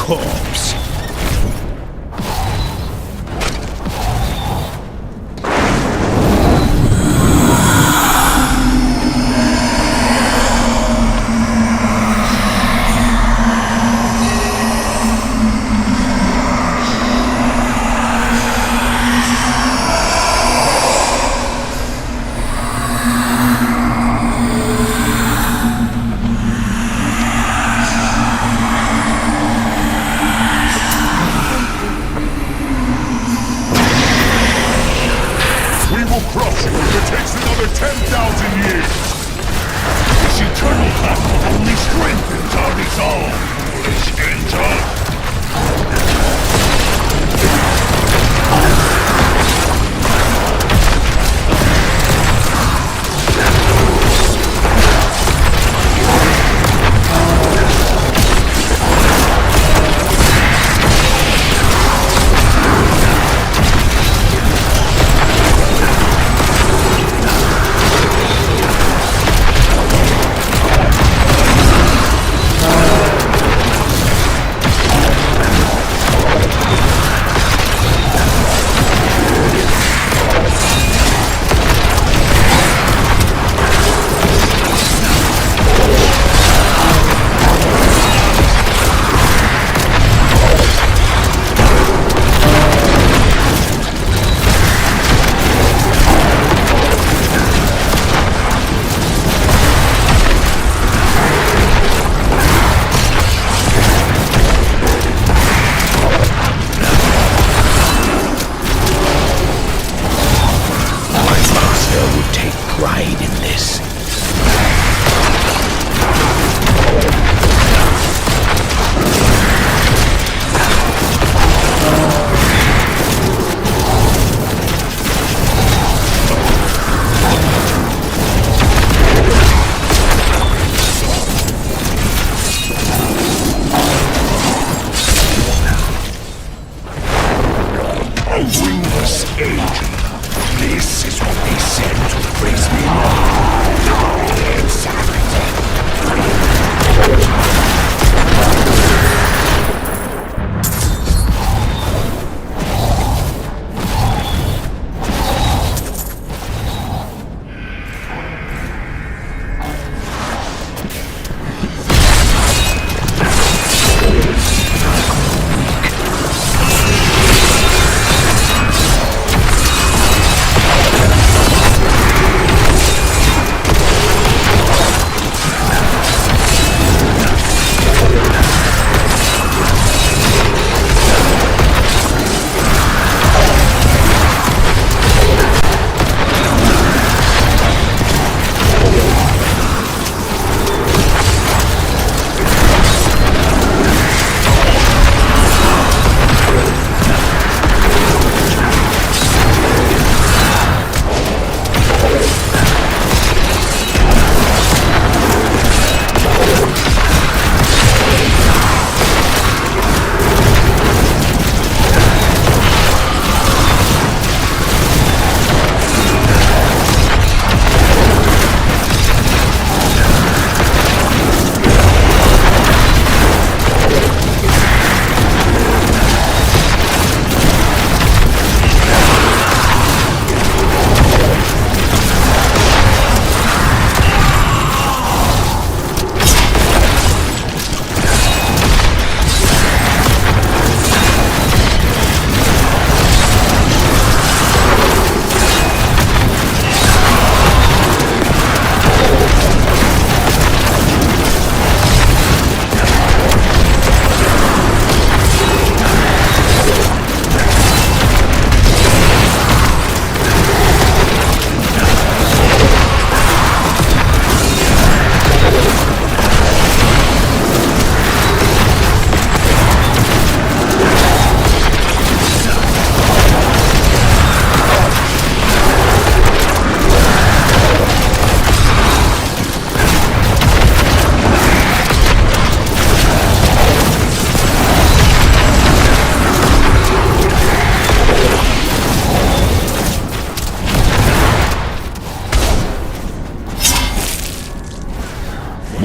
corpse.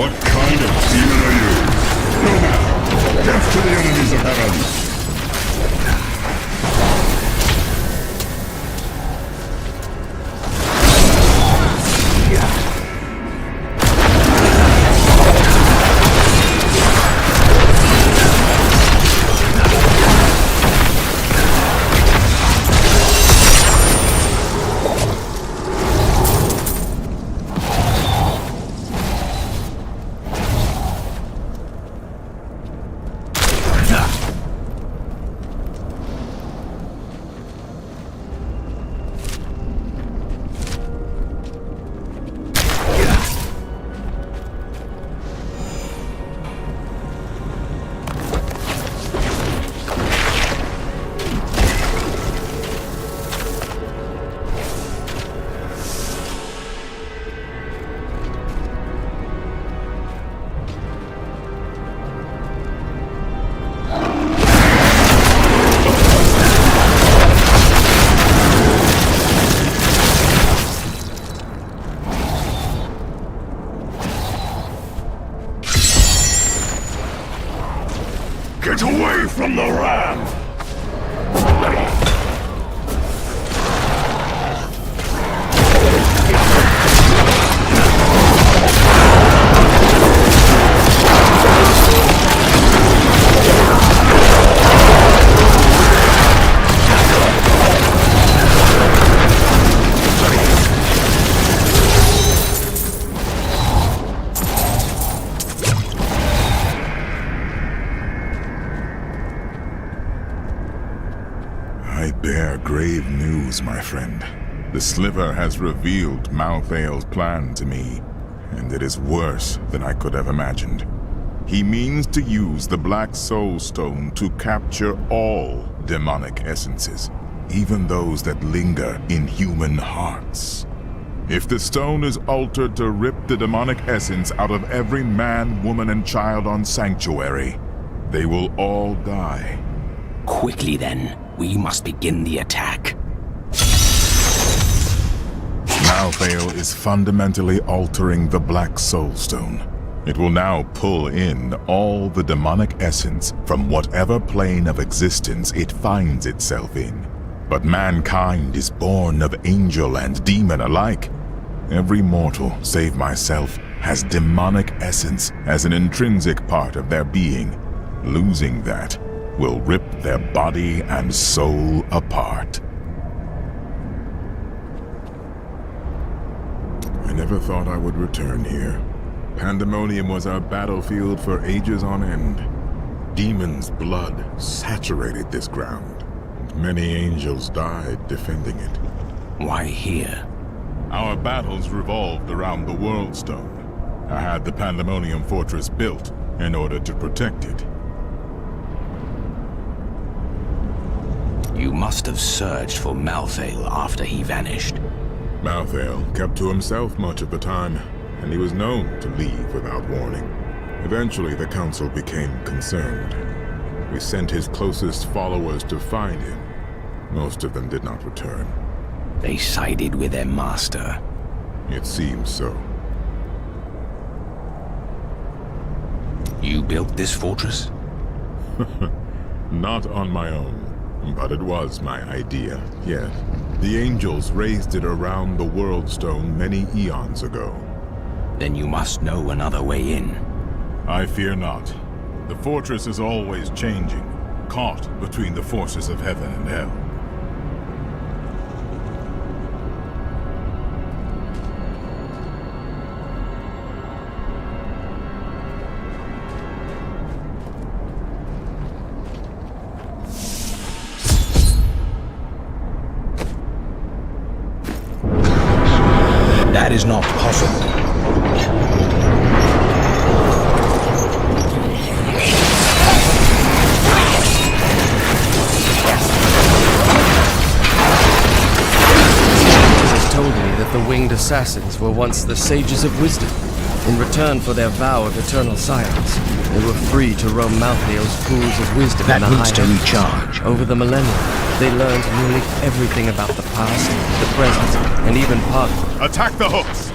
What kind of demon are you? No matter. Death to the enemies of heaven. Get away from the ram! I bear grave news, my friend. The Sliver has revealed Malthael's plan to me, and it is worse than I could have imagined. He means to use the Black Soul Stone to capture all demonic essences, even those that linger in human hearts. If the stone is altered to rip the demonic essence out of every man, woman, and child on Sanctuary, they will all die. Quickly then, we must begin the attack. Malthael is fundamentally altering the Black Soul Stone. It will now pull in all the demonic essence from whatever plane of existence it finds itself in. But mankind is born of angel and demon alike. Every mortal, save myself, has demonic essence as an intrinsic part of their being. Losing that will rip their body and soul apart. I never thought I would return here. Pandemonium was our battlefield for ages on end. Demons' blood saturated this ground, and many angels died defending it. Why here? Our battles revolved around the World Stone. I had the Pandemonium Fortress built in order to protect it. You must have searched for Malthael after he vanished. Malthael kept to himself much of the time, and he was known to leave without warning. Eventually, the Council became concerned. We sent his closest followers to find him. Most of them did not return. They sided with their master. It seems so. You built this fortress? Not on my own. But it was my idea, yes. The angels raised it around the World Stone many eons ago. Then you must know another way in. I fear not. The fortress is always changing, caught between the forces of heaven and hell. That is not possible. Has told me that the winged assassins were once the sages of wisdom. In return for their vow of eternal silence, they were free to roam Malthael's pools of wisdom that in the needs to recharge. Over the millennia, they learned nearly everything about the past, the present, and even part. Attack the hooks!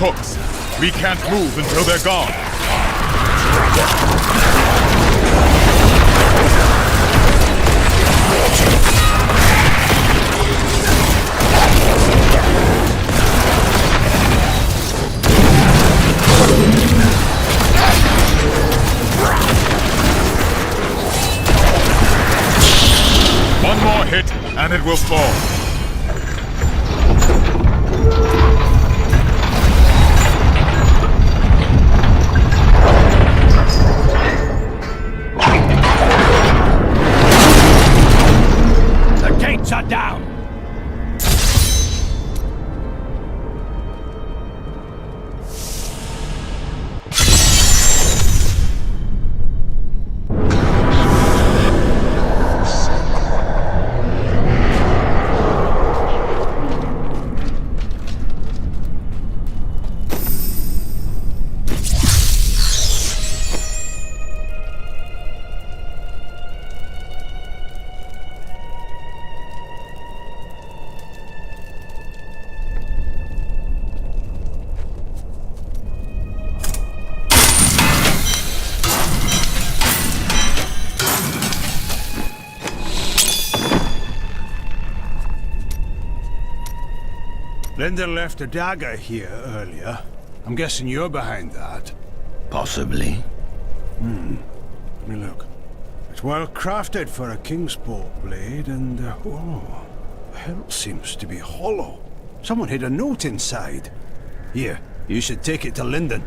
hooks. We can't move until they're gone. One more hit, and it will fall. The gates are down! Linda left a dagger here earlier. I'm guessing you're behind that. Possibly. Let me look. It's well crafted for a Kingsport blade, and oh, the hilt seems to be hollow. Someone hid a note inside. Here, you should take it to Lyndon.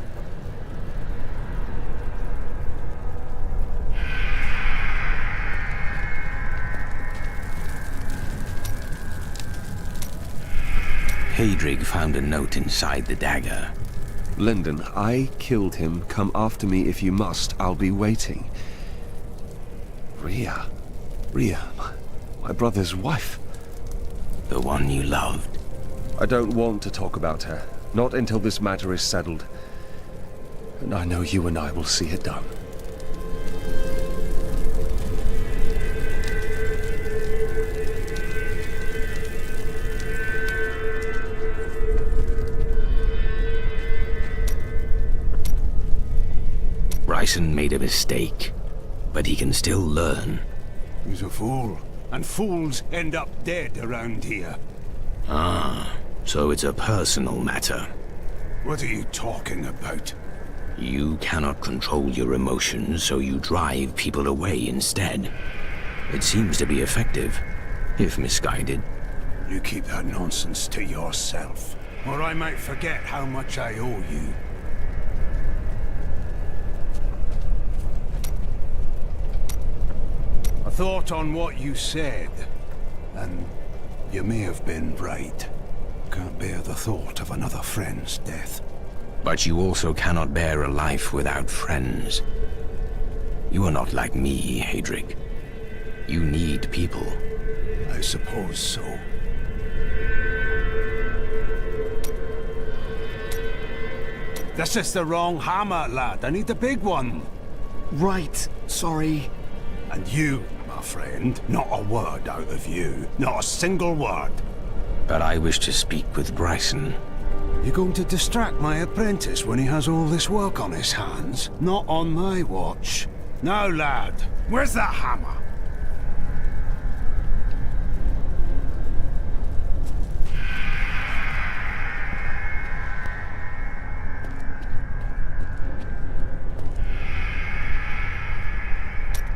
Hadrig found a note inside the dagger. Lyndon, I killed him. Come after me if you must. I'll be waiting. Rhea, my brother's wife. The one you loved. I don't want to talk about her. Not until this matter is settled. And I know you and I will see it done. Bryson made a mistake, but he can still learn. He's a fool, and fools end up dead around here. Ah, so it's a personal matter. What are you talking about? You cannot control your emotions, so you drive people away instead. It seems to be effective, if misguided. You keep that nonsense to yourself, or I might forget how much I owe you. I thought on what you said, and you may have been right. Can't bear the thought of another friend's death. But you also cannot bear a life without friends. You are not like me, Hadrig. You need people. I suppose so. This is the wrong hammer, lad. I need the big one. Right. Sorry. And you, my friend, not a word out of you. Not a single word. But I wish to speak with Bryson. You're going to distract my apprentice when he has all this work on his hands? Not on my watch. Now, lad, where's that hammer?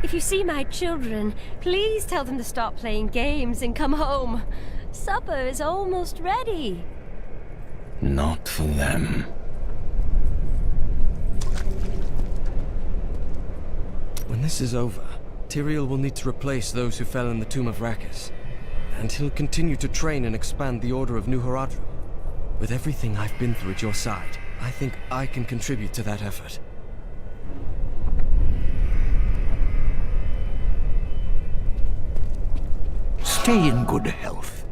If you see my children, please tell them to stop playing games and come home. Supper is almost ready. Not for them. When this is over, Tyrael will need to replace those who fell in the Tomb of Rakis. And he'll continue to train and expand the Order of New Horadrim. With everything I've been through at your side, I think I can contribute to that effort. Stay in good health.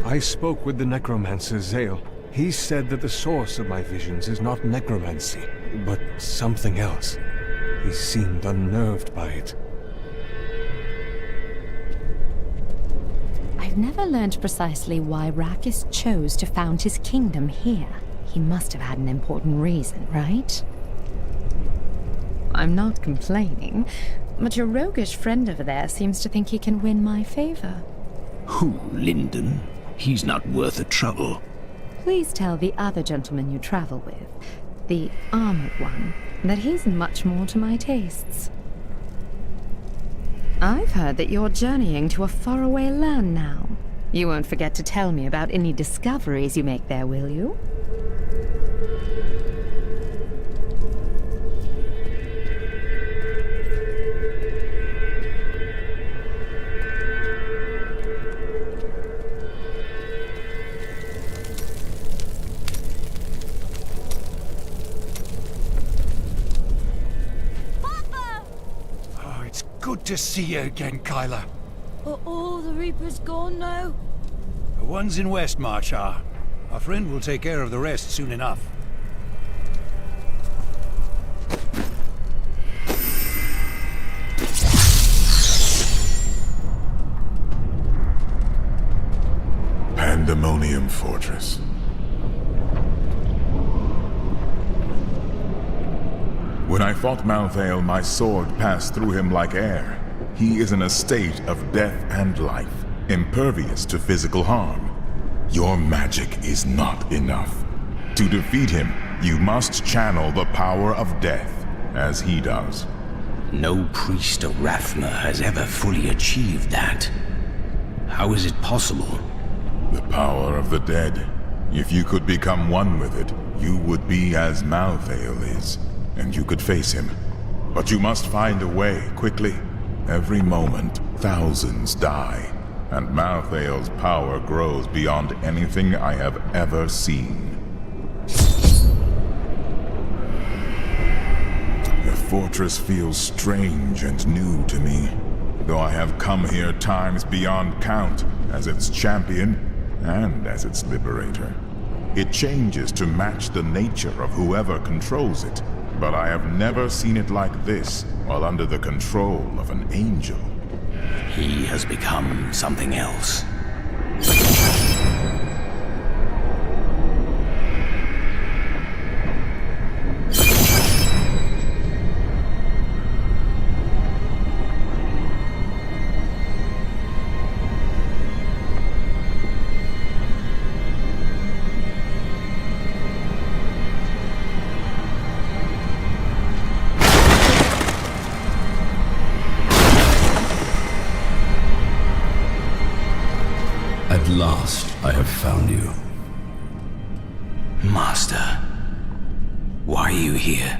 I spoke with the Necromancer, Zale. He said that the source of my visions is not necromancy, but something else. He seemed unnerved by it. I I've never learned precisely why Rakis chose to found his kingdom here. He must have had an important reason, right? I'm not complaining, but your roguish friend over there seems to think he can win my favor. Who, Lyndon? He's not worth the trouble. Please tell the other gentleman you travel with, the armored one, that he's much more to my tastes. I've heard that you're journeying to a faraway land now. You won't forget to tell me about any discoveries you make there, will you? Good to see you again, Kyla. Are all the Reapers gone now? The ones in Westmarch are. Our friend will take care of the rest soon enough. Pandemonium Fortress. When I fought Malthael, my sword passed through him like air. He is in a state of death and life, impervious to physical harm. Your magic is not enough. To defeat him, you must channel the power of death, as he does. No priest of Rathma has ever fully achieved that. How is it possible? The power of the dead. If you could become one with it, you would be as Malthael is. And you could face him. But you must find a way, quickly. Every moment, thousands die, and Malthael's power grows beyond anything I have ever seen. The fortress feels strange and new to me, though I have come here times beyond count, as its champion and as its liberator. It changes to match the nature of whoever controls it. But I have never seen it like this, while under the control of an angel. He has become something else. At last, I have found you. Master, why are you here?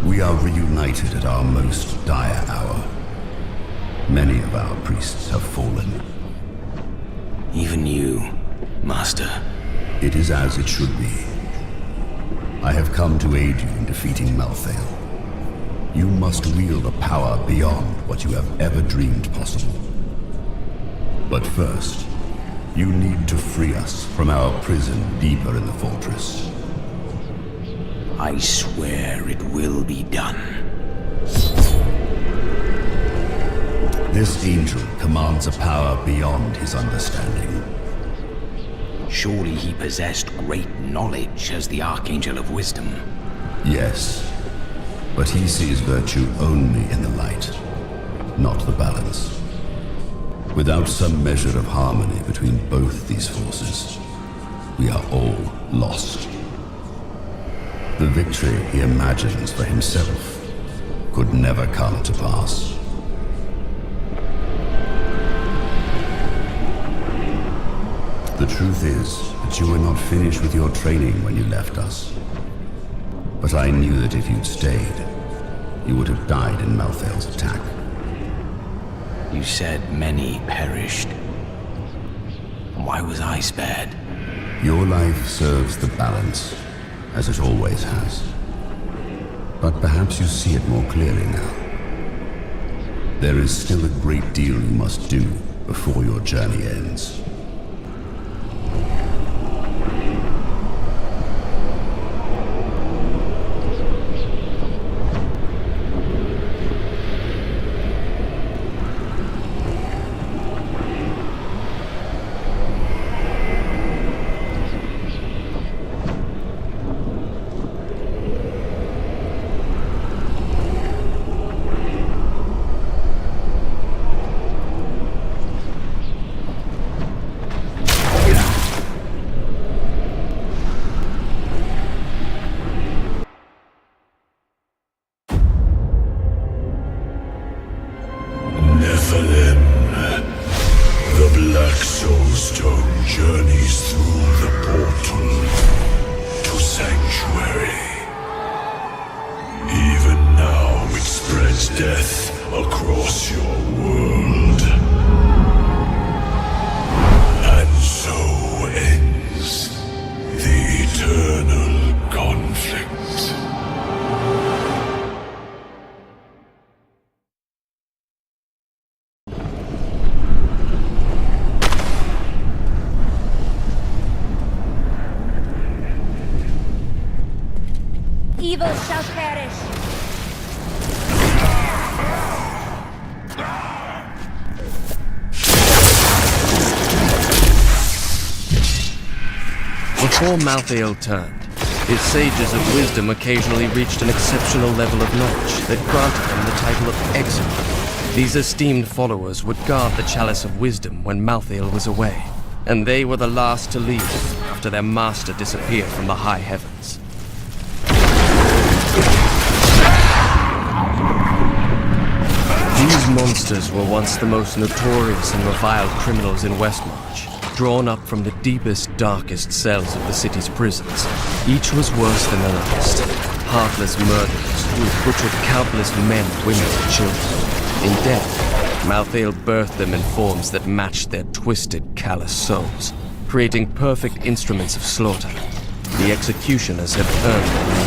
We are reunited at our most dire hour. Many of our priests have fallen. Even you, Master. It is as it should be. I have come to aid you in defeating Malthael. You must wield a power beyond what you have ever dreamed possible. But first, you need to free us from our prison deeper in the fortress. I swear it will be done. This angel commands a power beyond his understanding. Surely he possessed great knowledge as the Archangel of Wisdom. Yes, but he sees virtue only in the light, not the balance. Without some measure of harmony between both these forces, we are all lost. The victory he imagines for himself could never come to pass. The truth is that you were not finished with your training when you left us. But I knew that if you'd stayed, you would have died in Malthael's attack. You said many perished. Why was I spared? Your life serves the balance, as it always has. But perhaps you see it more clearly now. There is still a great deal you must do before your journey ends. Evil shall perish. Before Malthael turned, his sages of wisdom occasionally reached an exceptional level of knowledge that granted them the title of Excellent. These esteemed followers would guard the Chalice of Wisdom when Malthael was away, and they were the last to leave after their master disappeared from the high heavens. These monsters were once the most notorious and reviled criminals in Westmarch, drawn up from the deepest, darkest cells of the city's prisons. Each was worse than the last. Heartless murderers who had butchered countless men, women, and children. In death, Malthael birthed them in forms that matched their twisted, callous souls, creating perfect instruments of slaughter. The executioners have earned their name.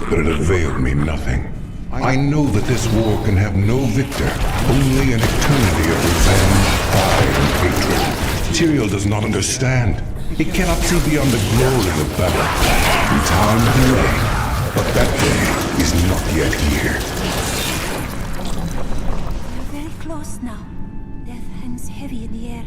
But it availed me nothing. I know that this war can have no victor, only an eternity of revenge, pride, and hatred. Tyrael does not understand. He cannot see beyond the glory of battle. In time delay, but that day is not yet here. We're very close now. Death hangs heavy in the air.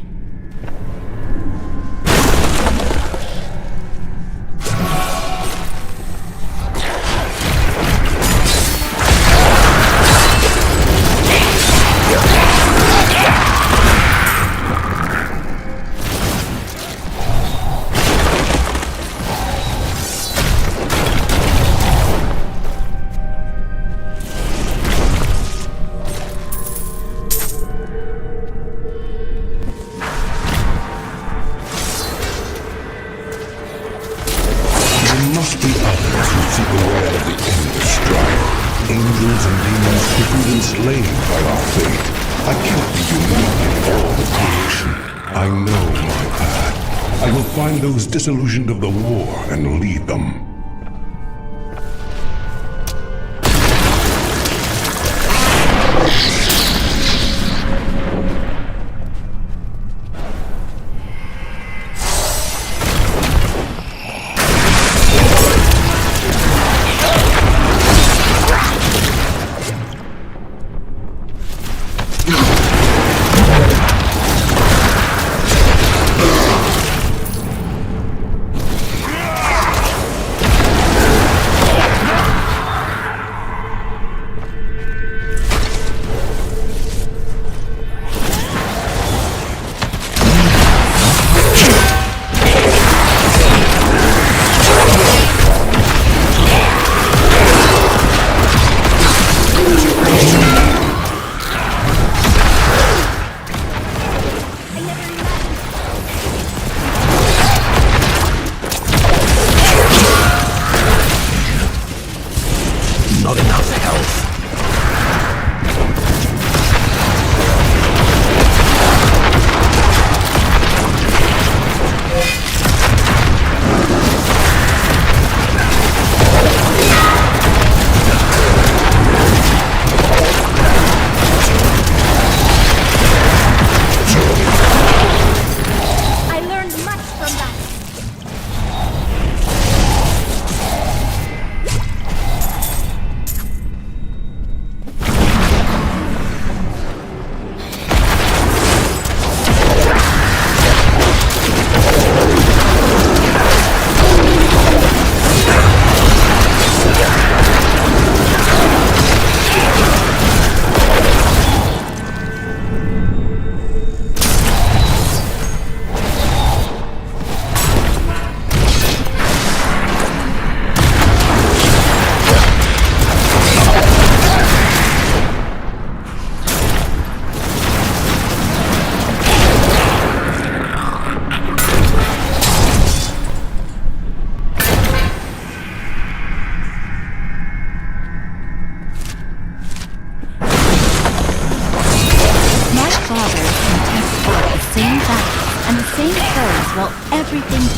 Enslaved by our fate. I cannot be unique in all the creation. I know my path. I will find those disillusioned of the war and lead them.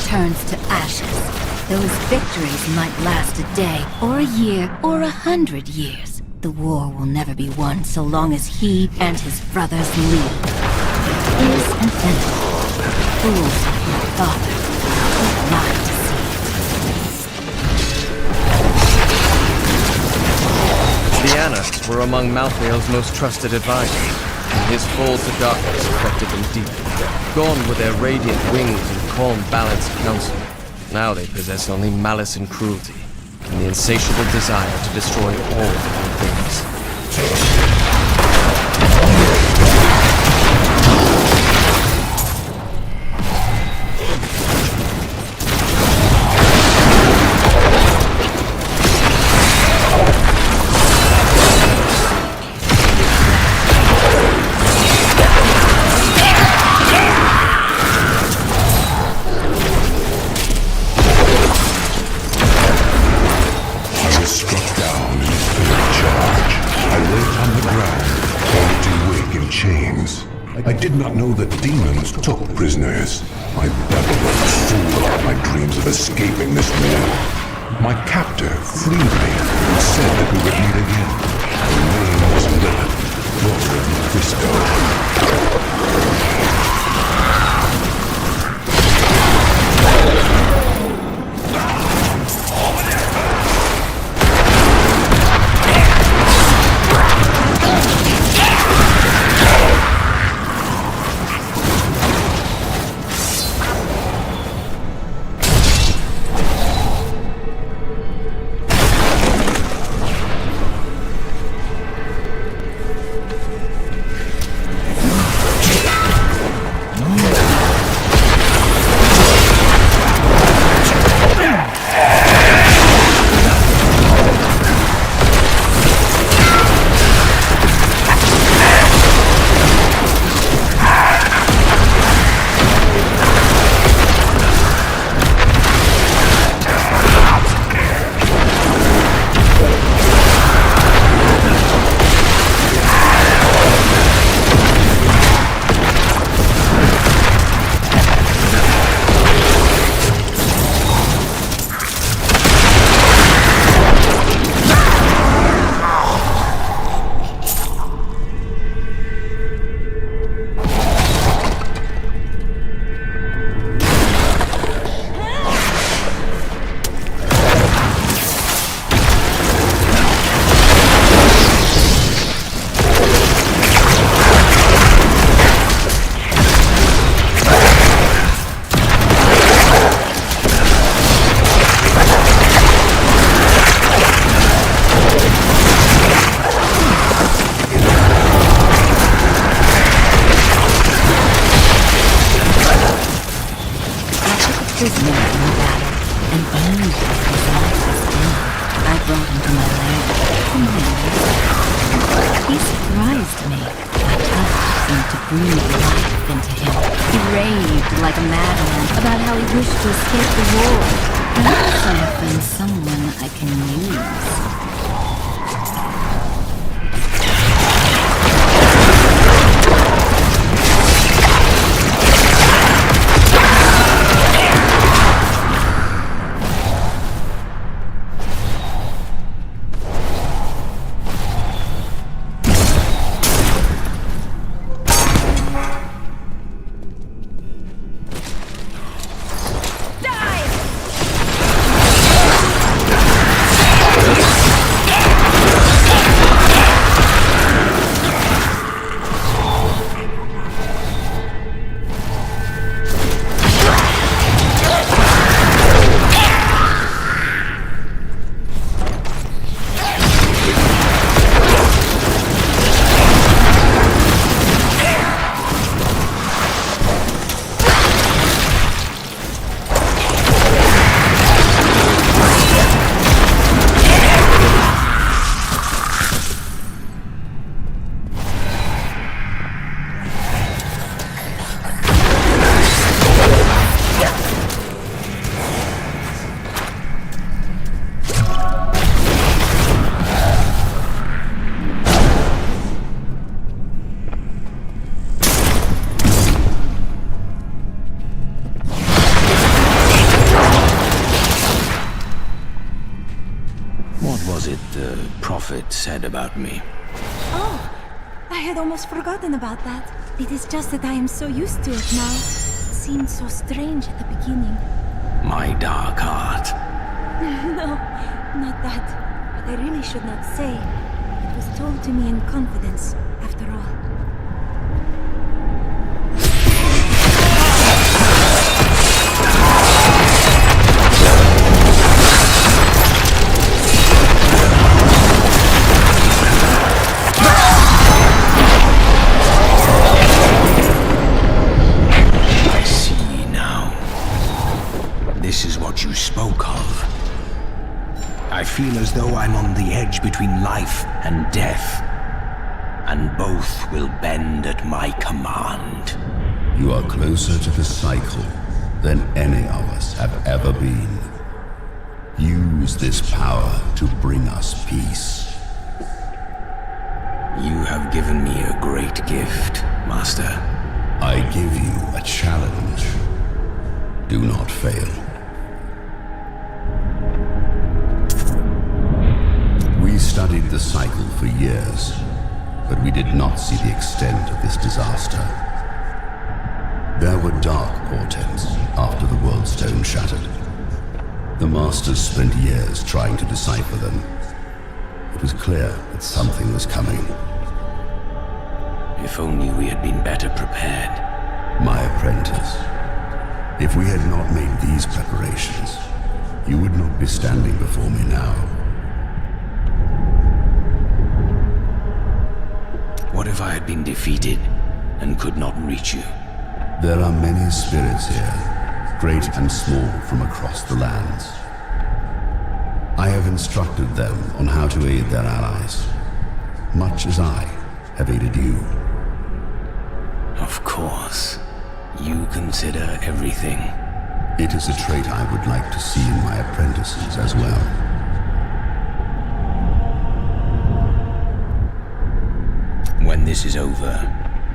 turns to ashes. Those victories might last a day, or a year, or 100 years. The war will never be won so long as he and his brothers lead. It is an enemy. Fools like my father will not deceive. The Annas were among Malthael's most trusted advisors, and his fall to darkness affected them deeply. Gone were their radiant wings and calm, balanced counsel. Now they possess only malice and cruelty, and the insatiable desire to destroy all living things. I did not know that demons took prisoners. I babbled like a fool about my dreams of escaping this war. My captor freed me and said that we would meet again. Her name was Lilith, daughter of Mephisto. prisoner in the battle, and only his life was gone. I brought him to my lair, to my nest. He surprised me. My touch seemed to breathe life into him. He raved like a madman about how he wished to escape the war. Perhaps I have found someone I can use. Said about me. Oh, I had almost forgotten about that. It is just that I am so used to it now. It seemed so strange at the beginning. My dark heart. No, not that. But I really should not say. It was told to me in confidence, after all. You spoke of. I feel as though I'm on the edge between life and death, and both will bend at my command. You are closer to the cycle than any of us have ever been. Use this power to bring us peace. You have given me a great gift, Master. I give you a challenge. Do not fail. We studied the cycle for years, but we did not see the extent of this disaster. There were dark portents after the World Stone shattered. The Masters spent years trying to decipher them. It was clear that something was coming. If only we had been better prepared. My apprentice, if we had not made these preparations, you would not be standing before me now. What if I had been defeated and could not reach you? There are many spirits here, great and small from across the lands. I have instructed them on how to aid their allies, much as I have aided you. Of course. You consider everything. It is a trait I would like to see in my apprentices as well. When this is over,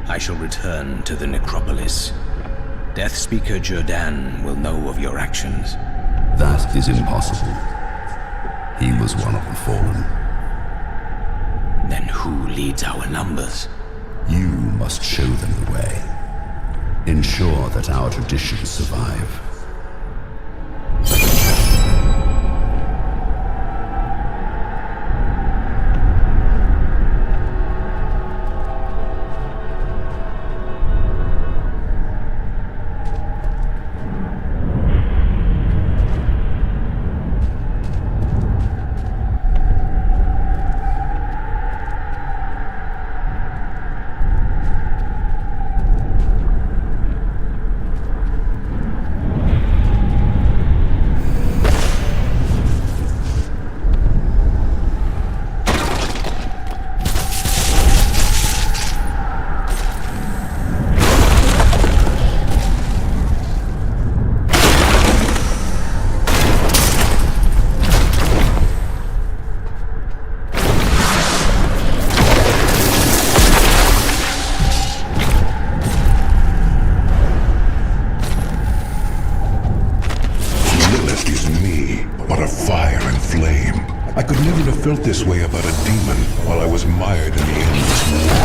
I shall return to the necropolis. Death Speaker Jordan will know of your actions. That is impossible. He was one of the fallen. Then who leads our numbers? You must show them the way. Ensure that our traditions survive. felt this way about a demon while I was mired in the endless war.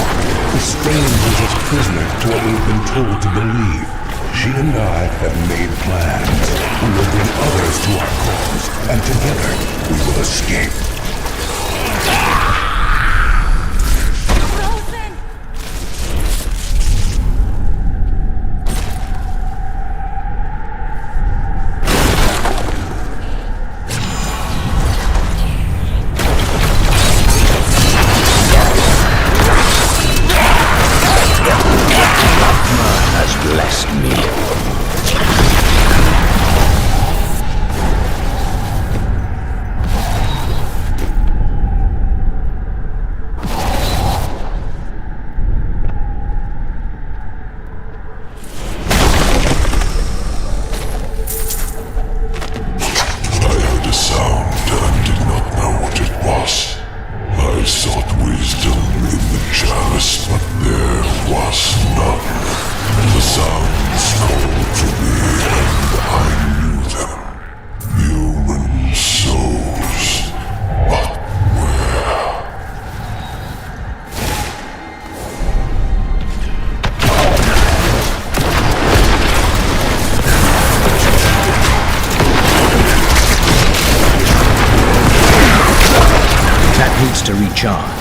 The strange was as prisoner to what we've been told to believe. She and I have made plans. We will bring others to our cause, and together we will escape. To recharge.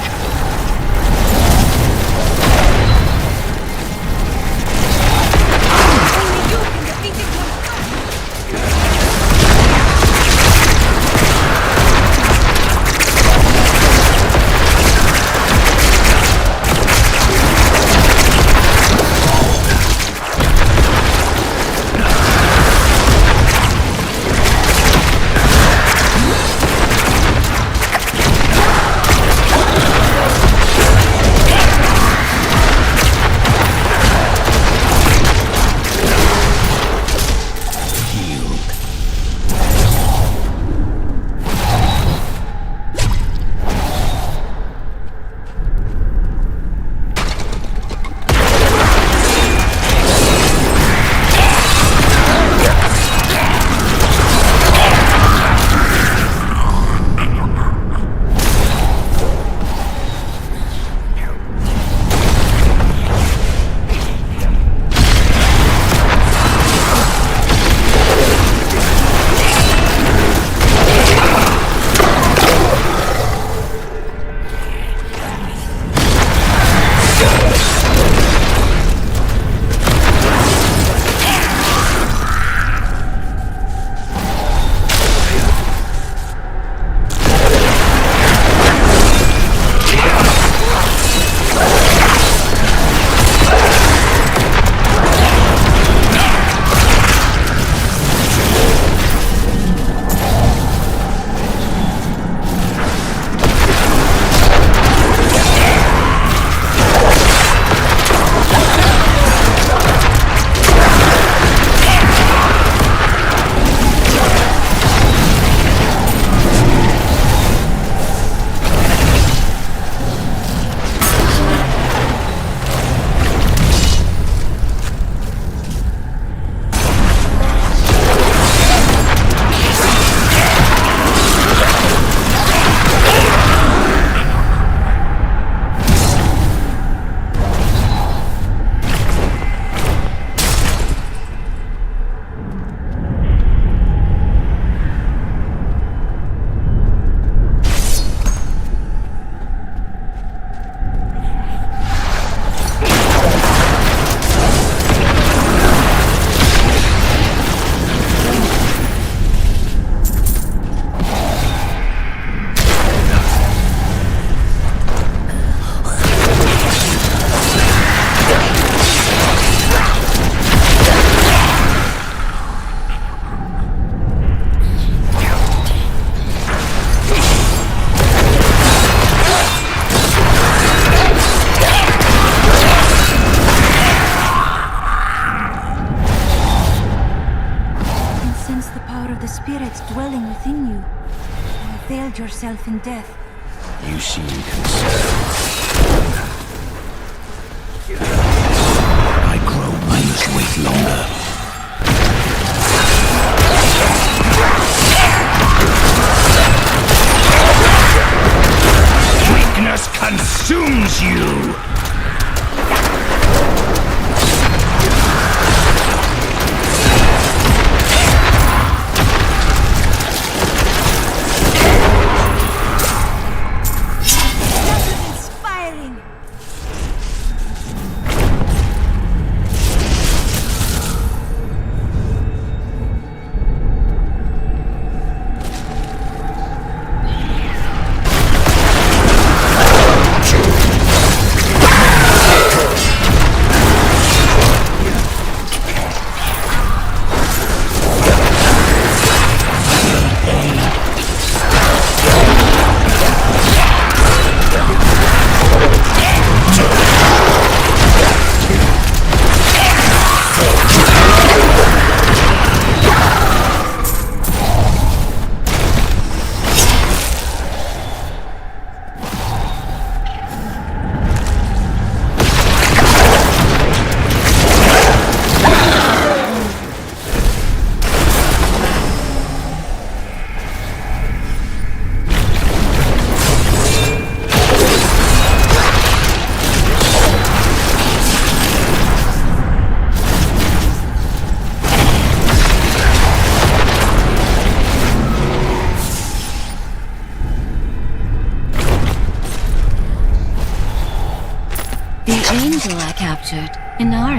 Yourself in death. You seem concerned. I grow, I must wait longer.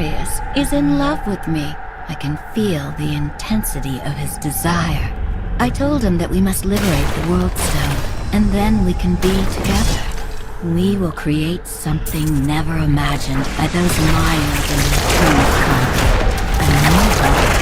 Atreus is in love with me. I can feel the intensity of his desire. I told him that we must liberate the World Stone, and then we can be together. We will create something never imagined by those miners in the Tomb of Conquer. A new world.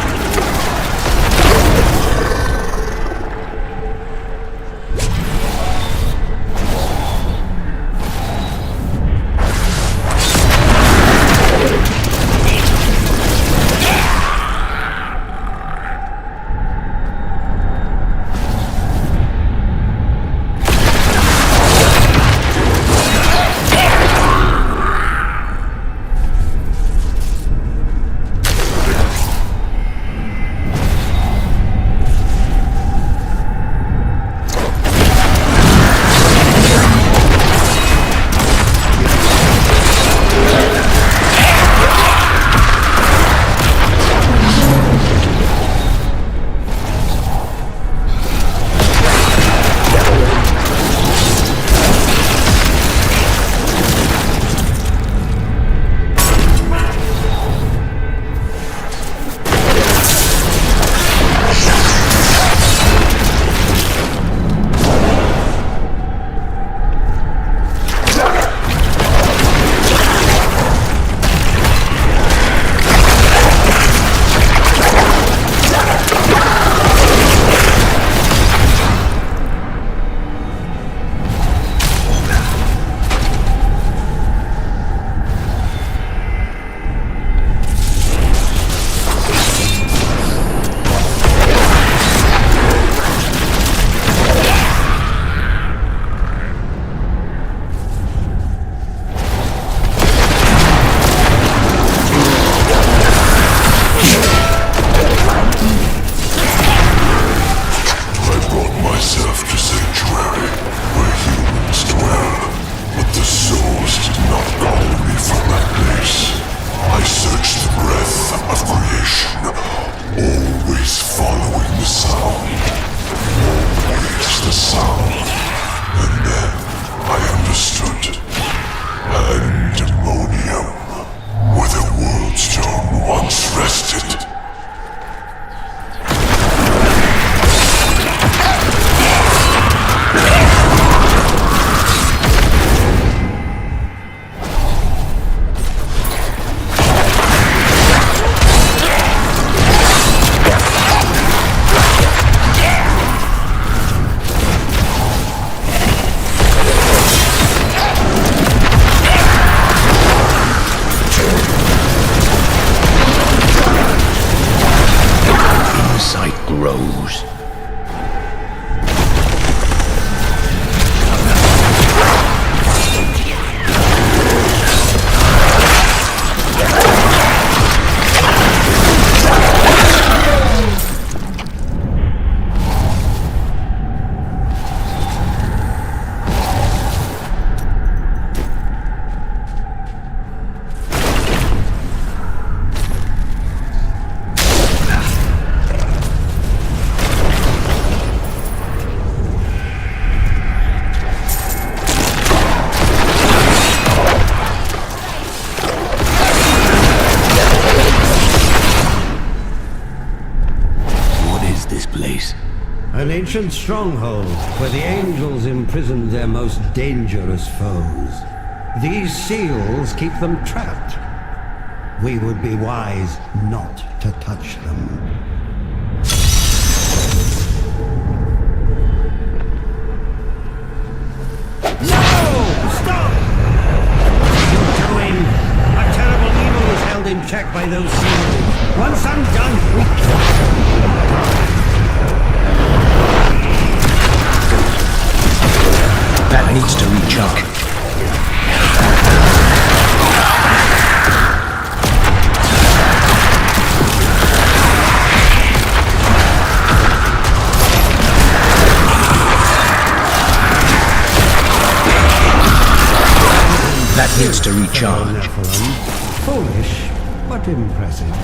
An ancient stronghold where the angels imprisoned their most dangerous foes. These seals keep them trapped. We would be wise not to touch them. No! Stop! What are you doing? A terrible evil is held in check by those seals. Once undone, we can't. That needs to recharge. That needs to recharge. Foolish, but impressive.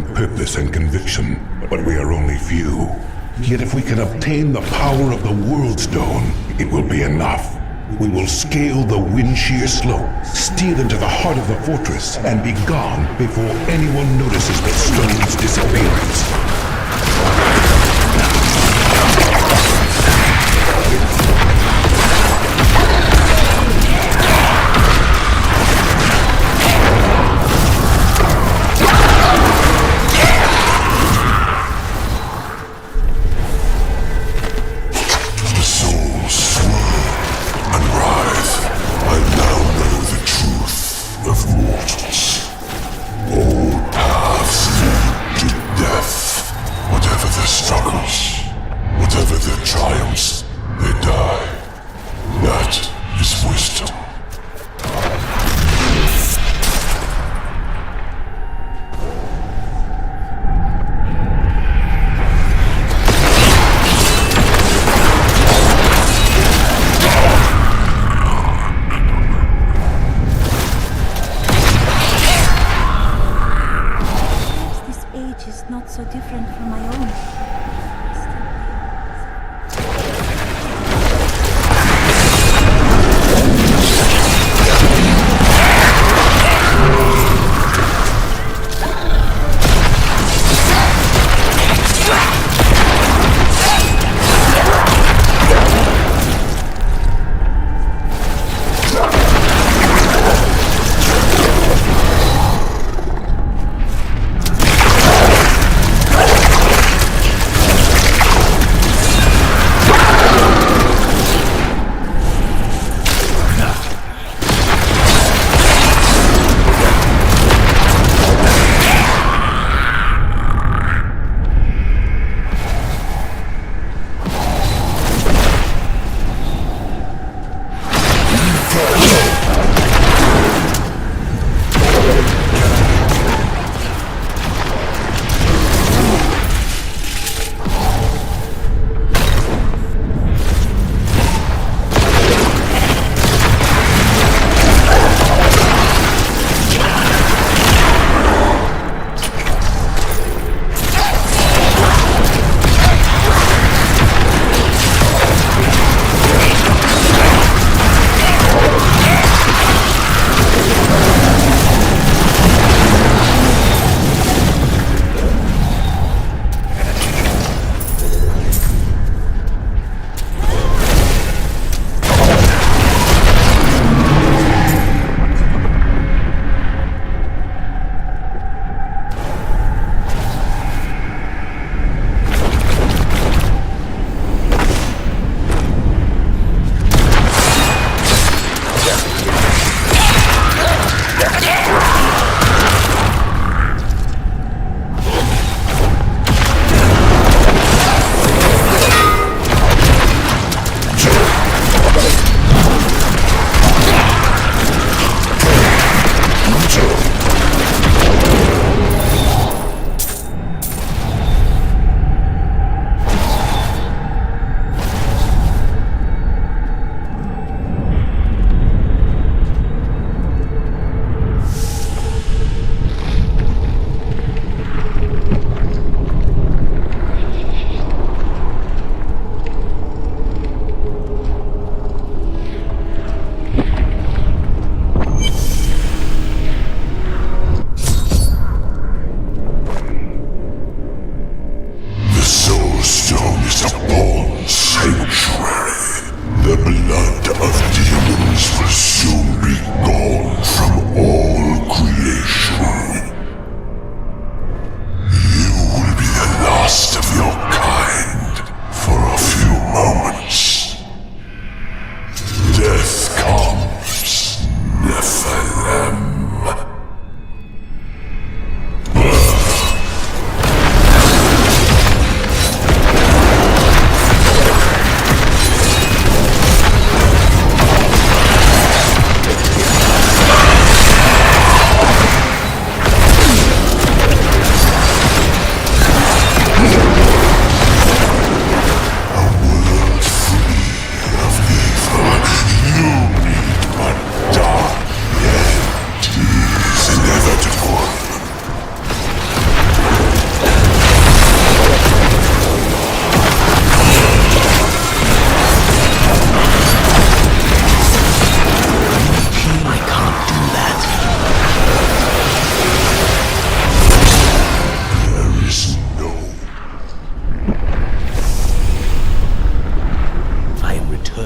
purpose and conviction, but we are only few. Yet if we can obtain the power of the World Stone, it will be enough. We will scale the wind shear slope, steal into the heart of the fortress, and be gone before anyone notices the stone's disappearance. Mortals. All paths lead to death.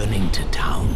returning to town.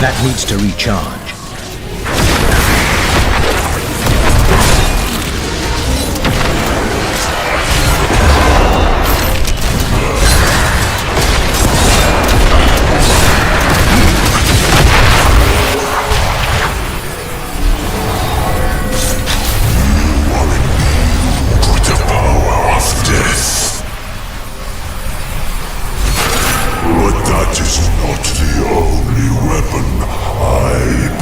That needs to recharge. But that is not the only weapon I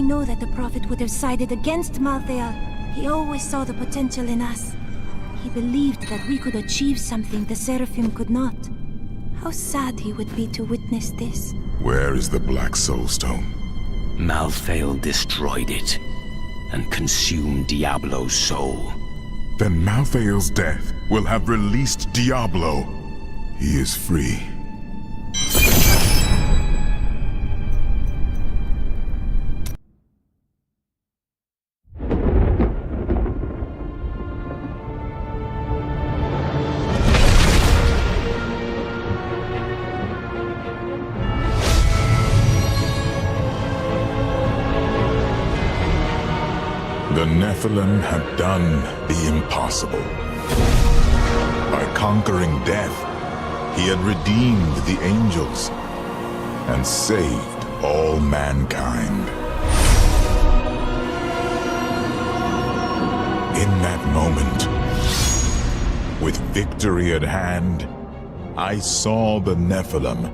know that the Prophet would have sided against Malthael. He always saw the potential in us. He believed that we could achieve something the Seraphim could not. How sad he would be to witness this. Where is the Black Soulstone? Malthael destroyed it and consumed Diablo's soul. Then Malthael's death will have released Diablo. He is free. The Nephilim had done the impossible. By conquering death, he had redeemed the angels and saved all mankind. In that moment, with victory at hand, I saw the Nephilim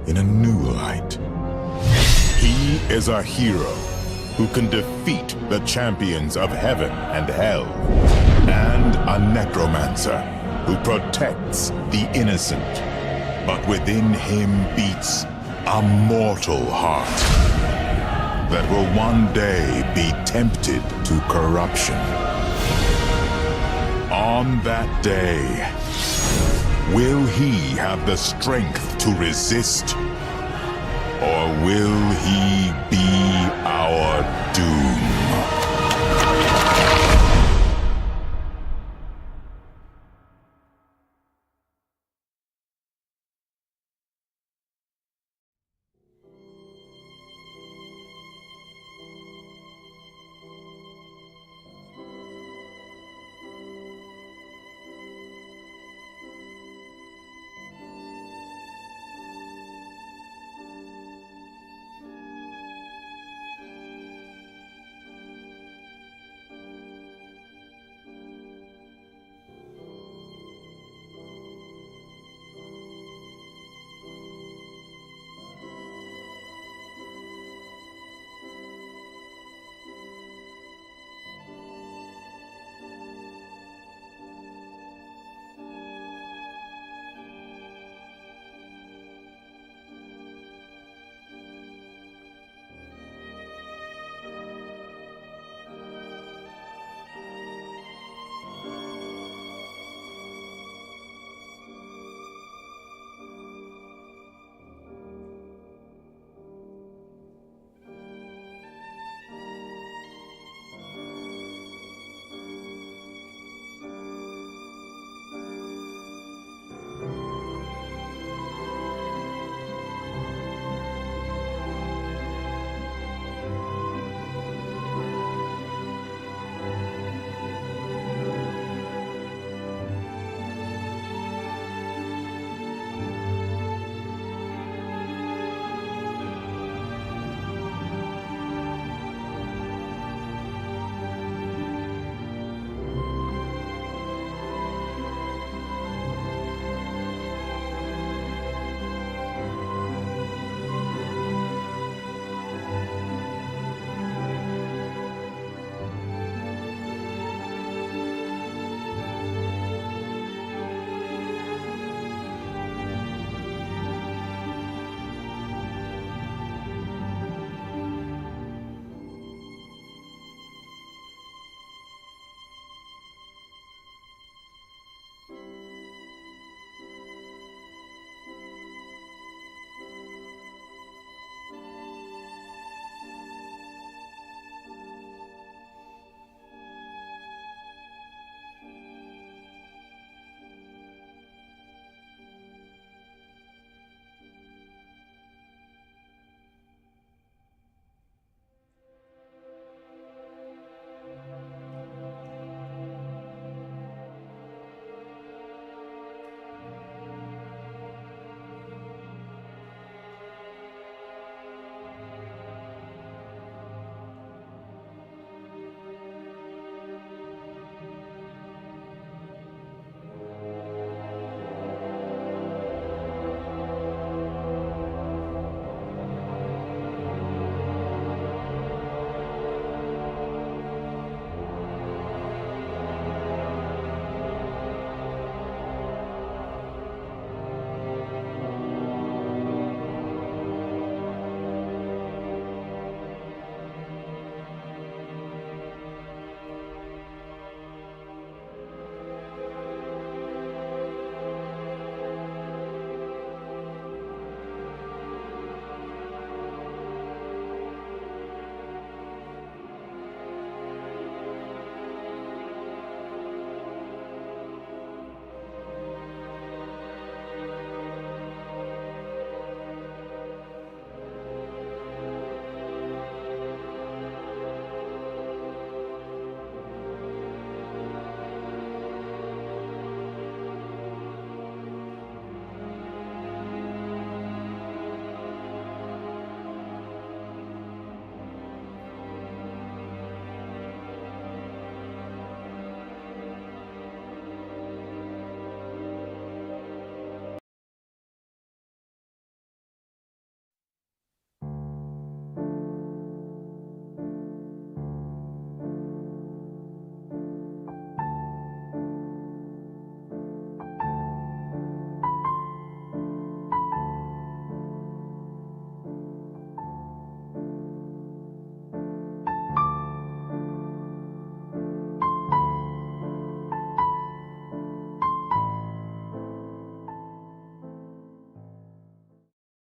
in a new light. He is a hero who can defeat the champions of heaven and hell, and a necromancer who protects the innocent. But within him beats a mortal heart that will one day be tempted to corruption. On that day, will he have the strength to resist? Or will he be our doom?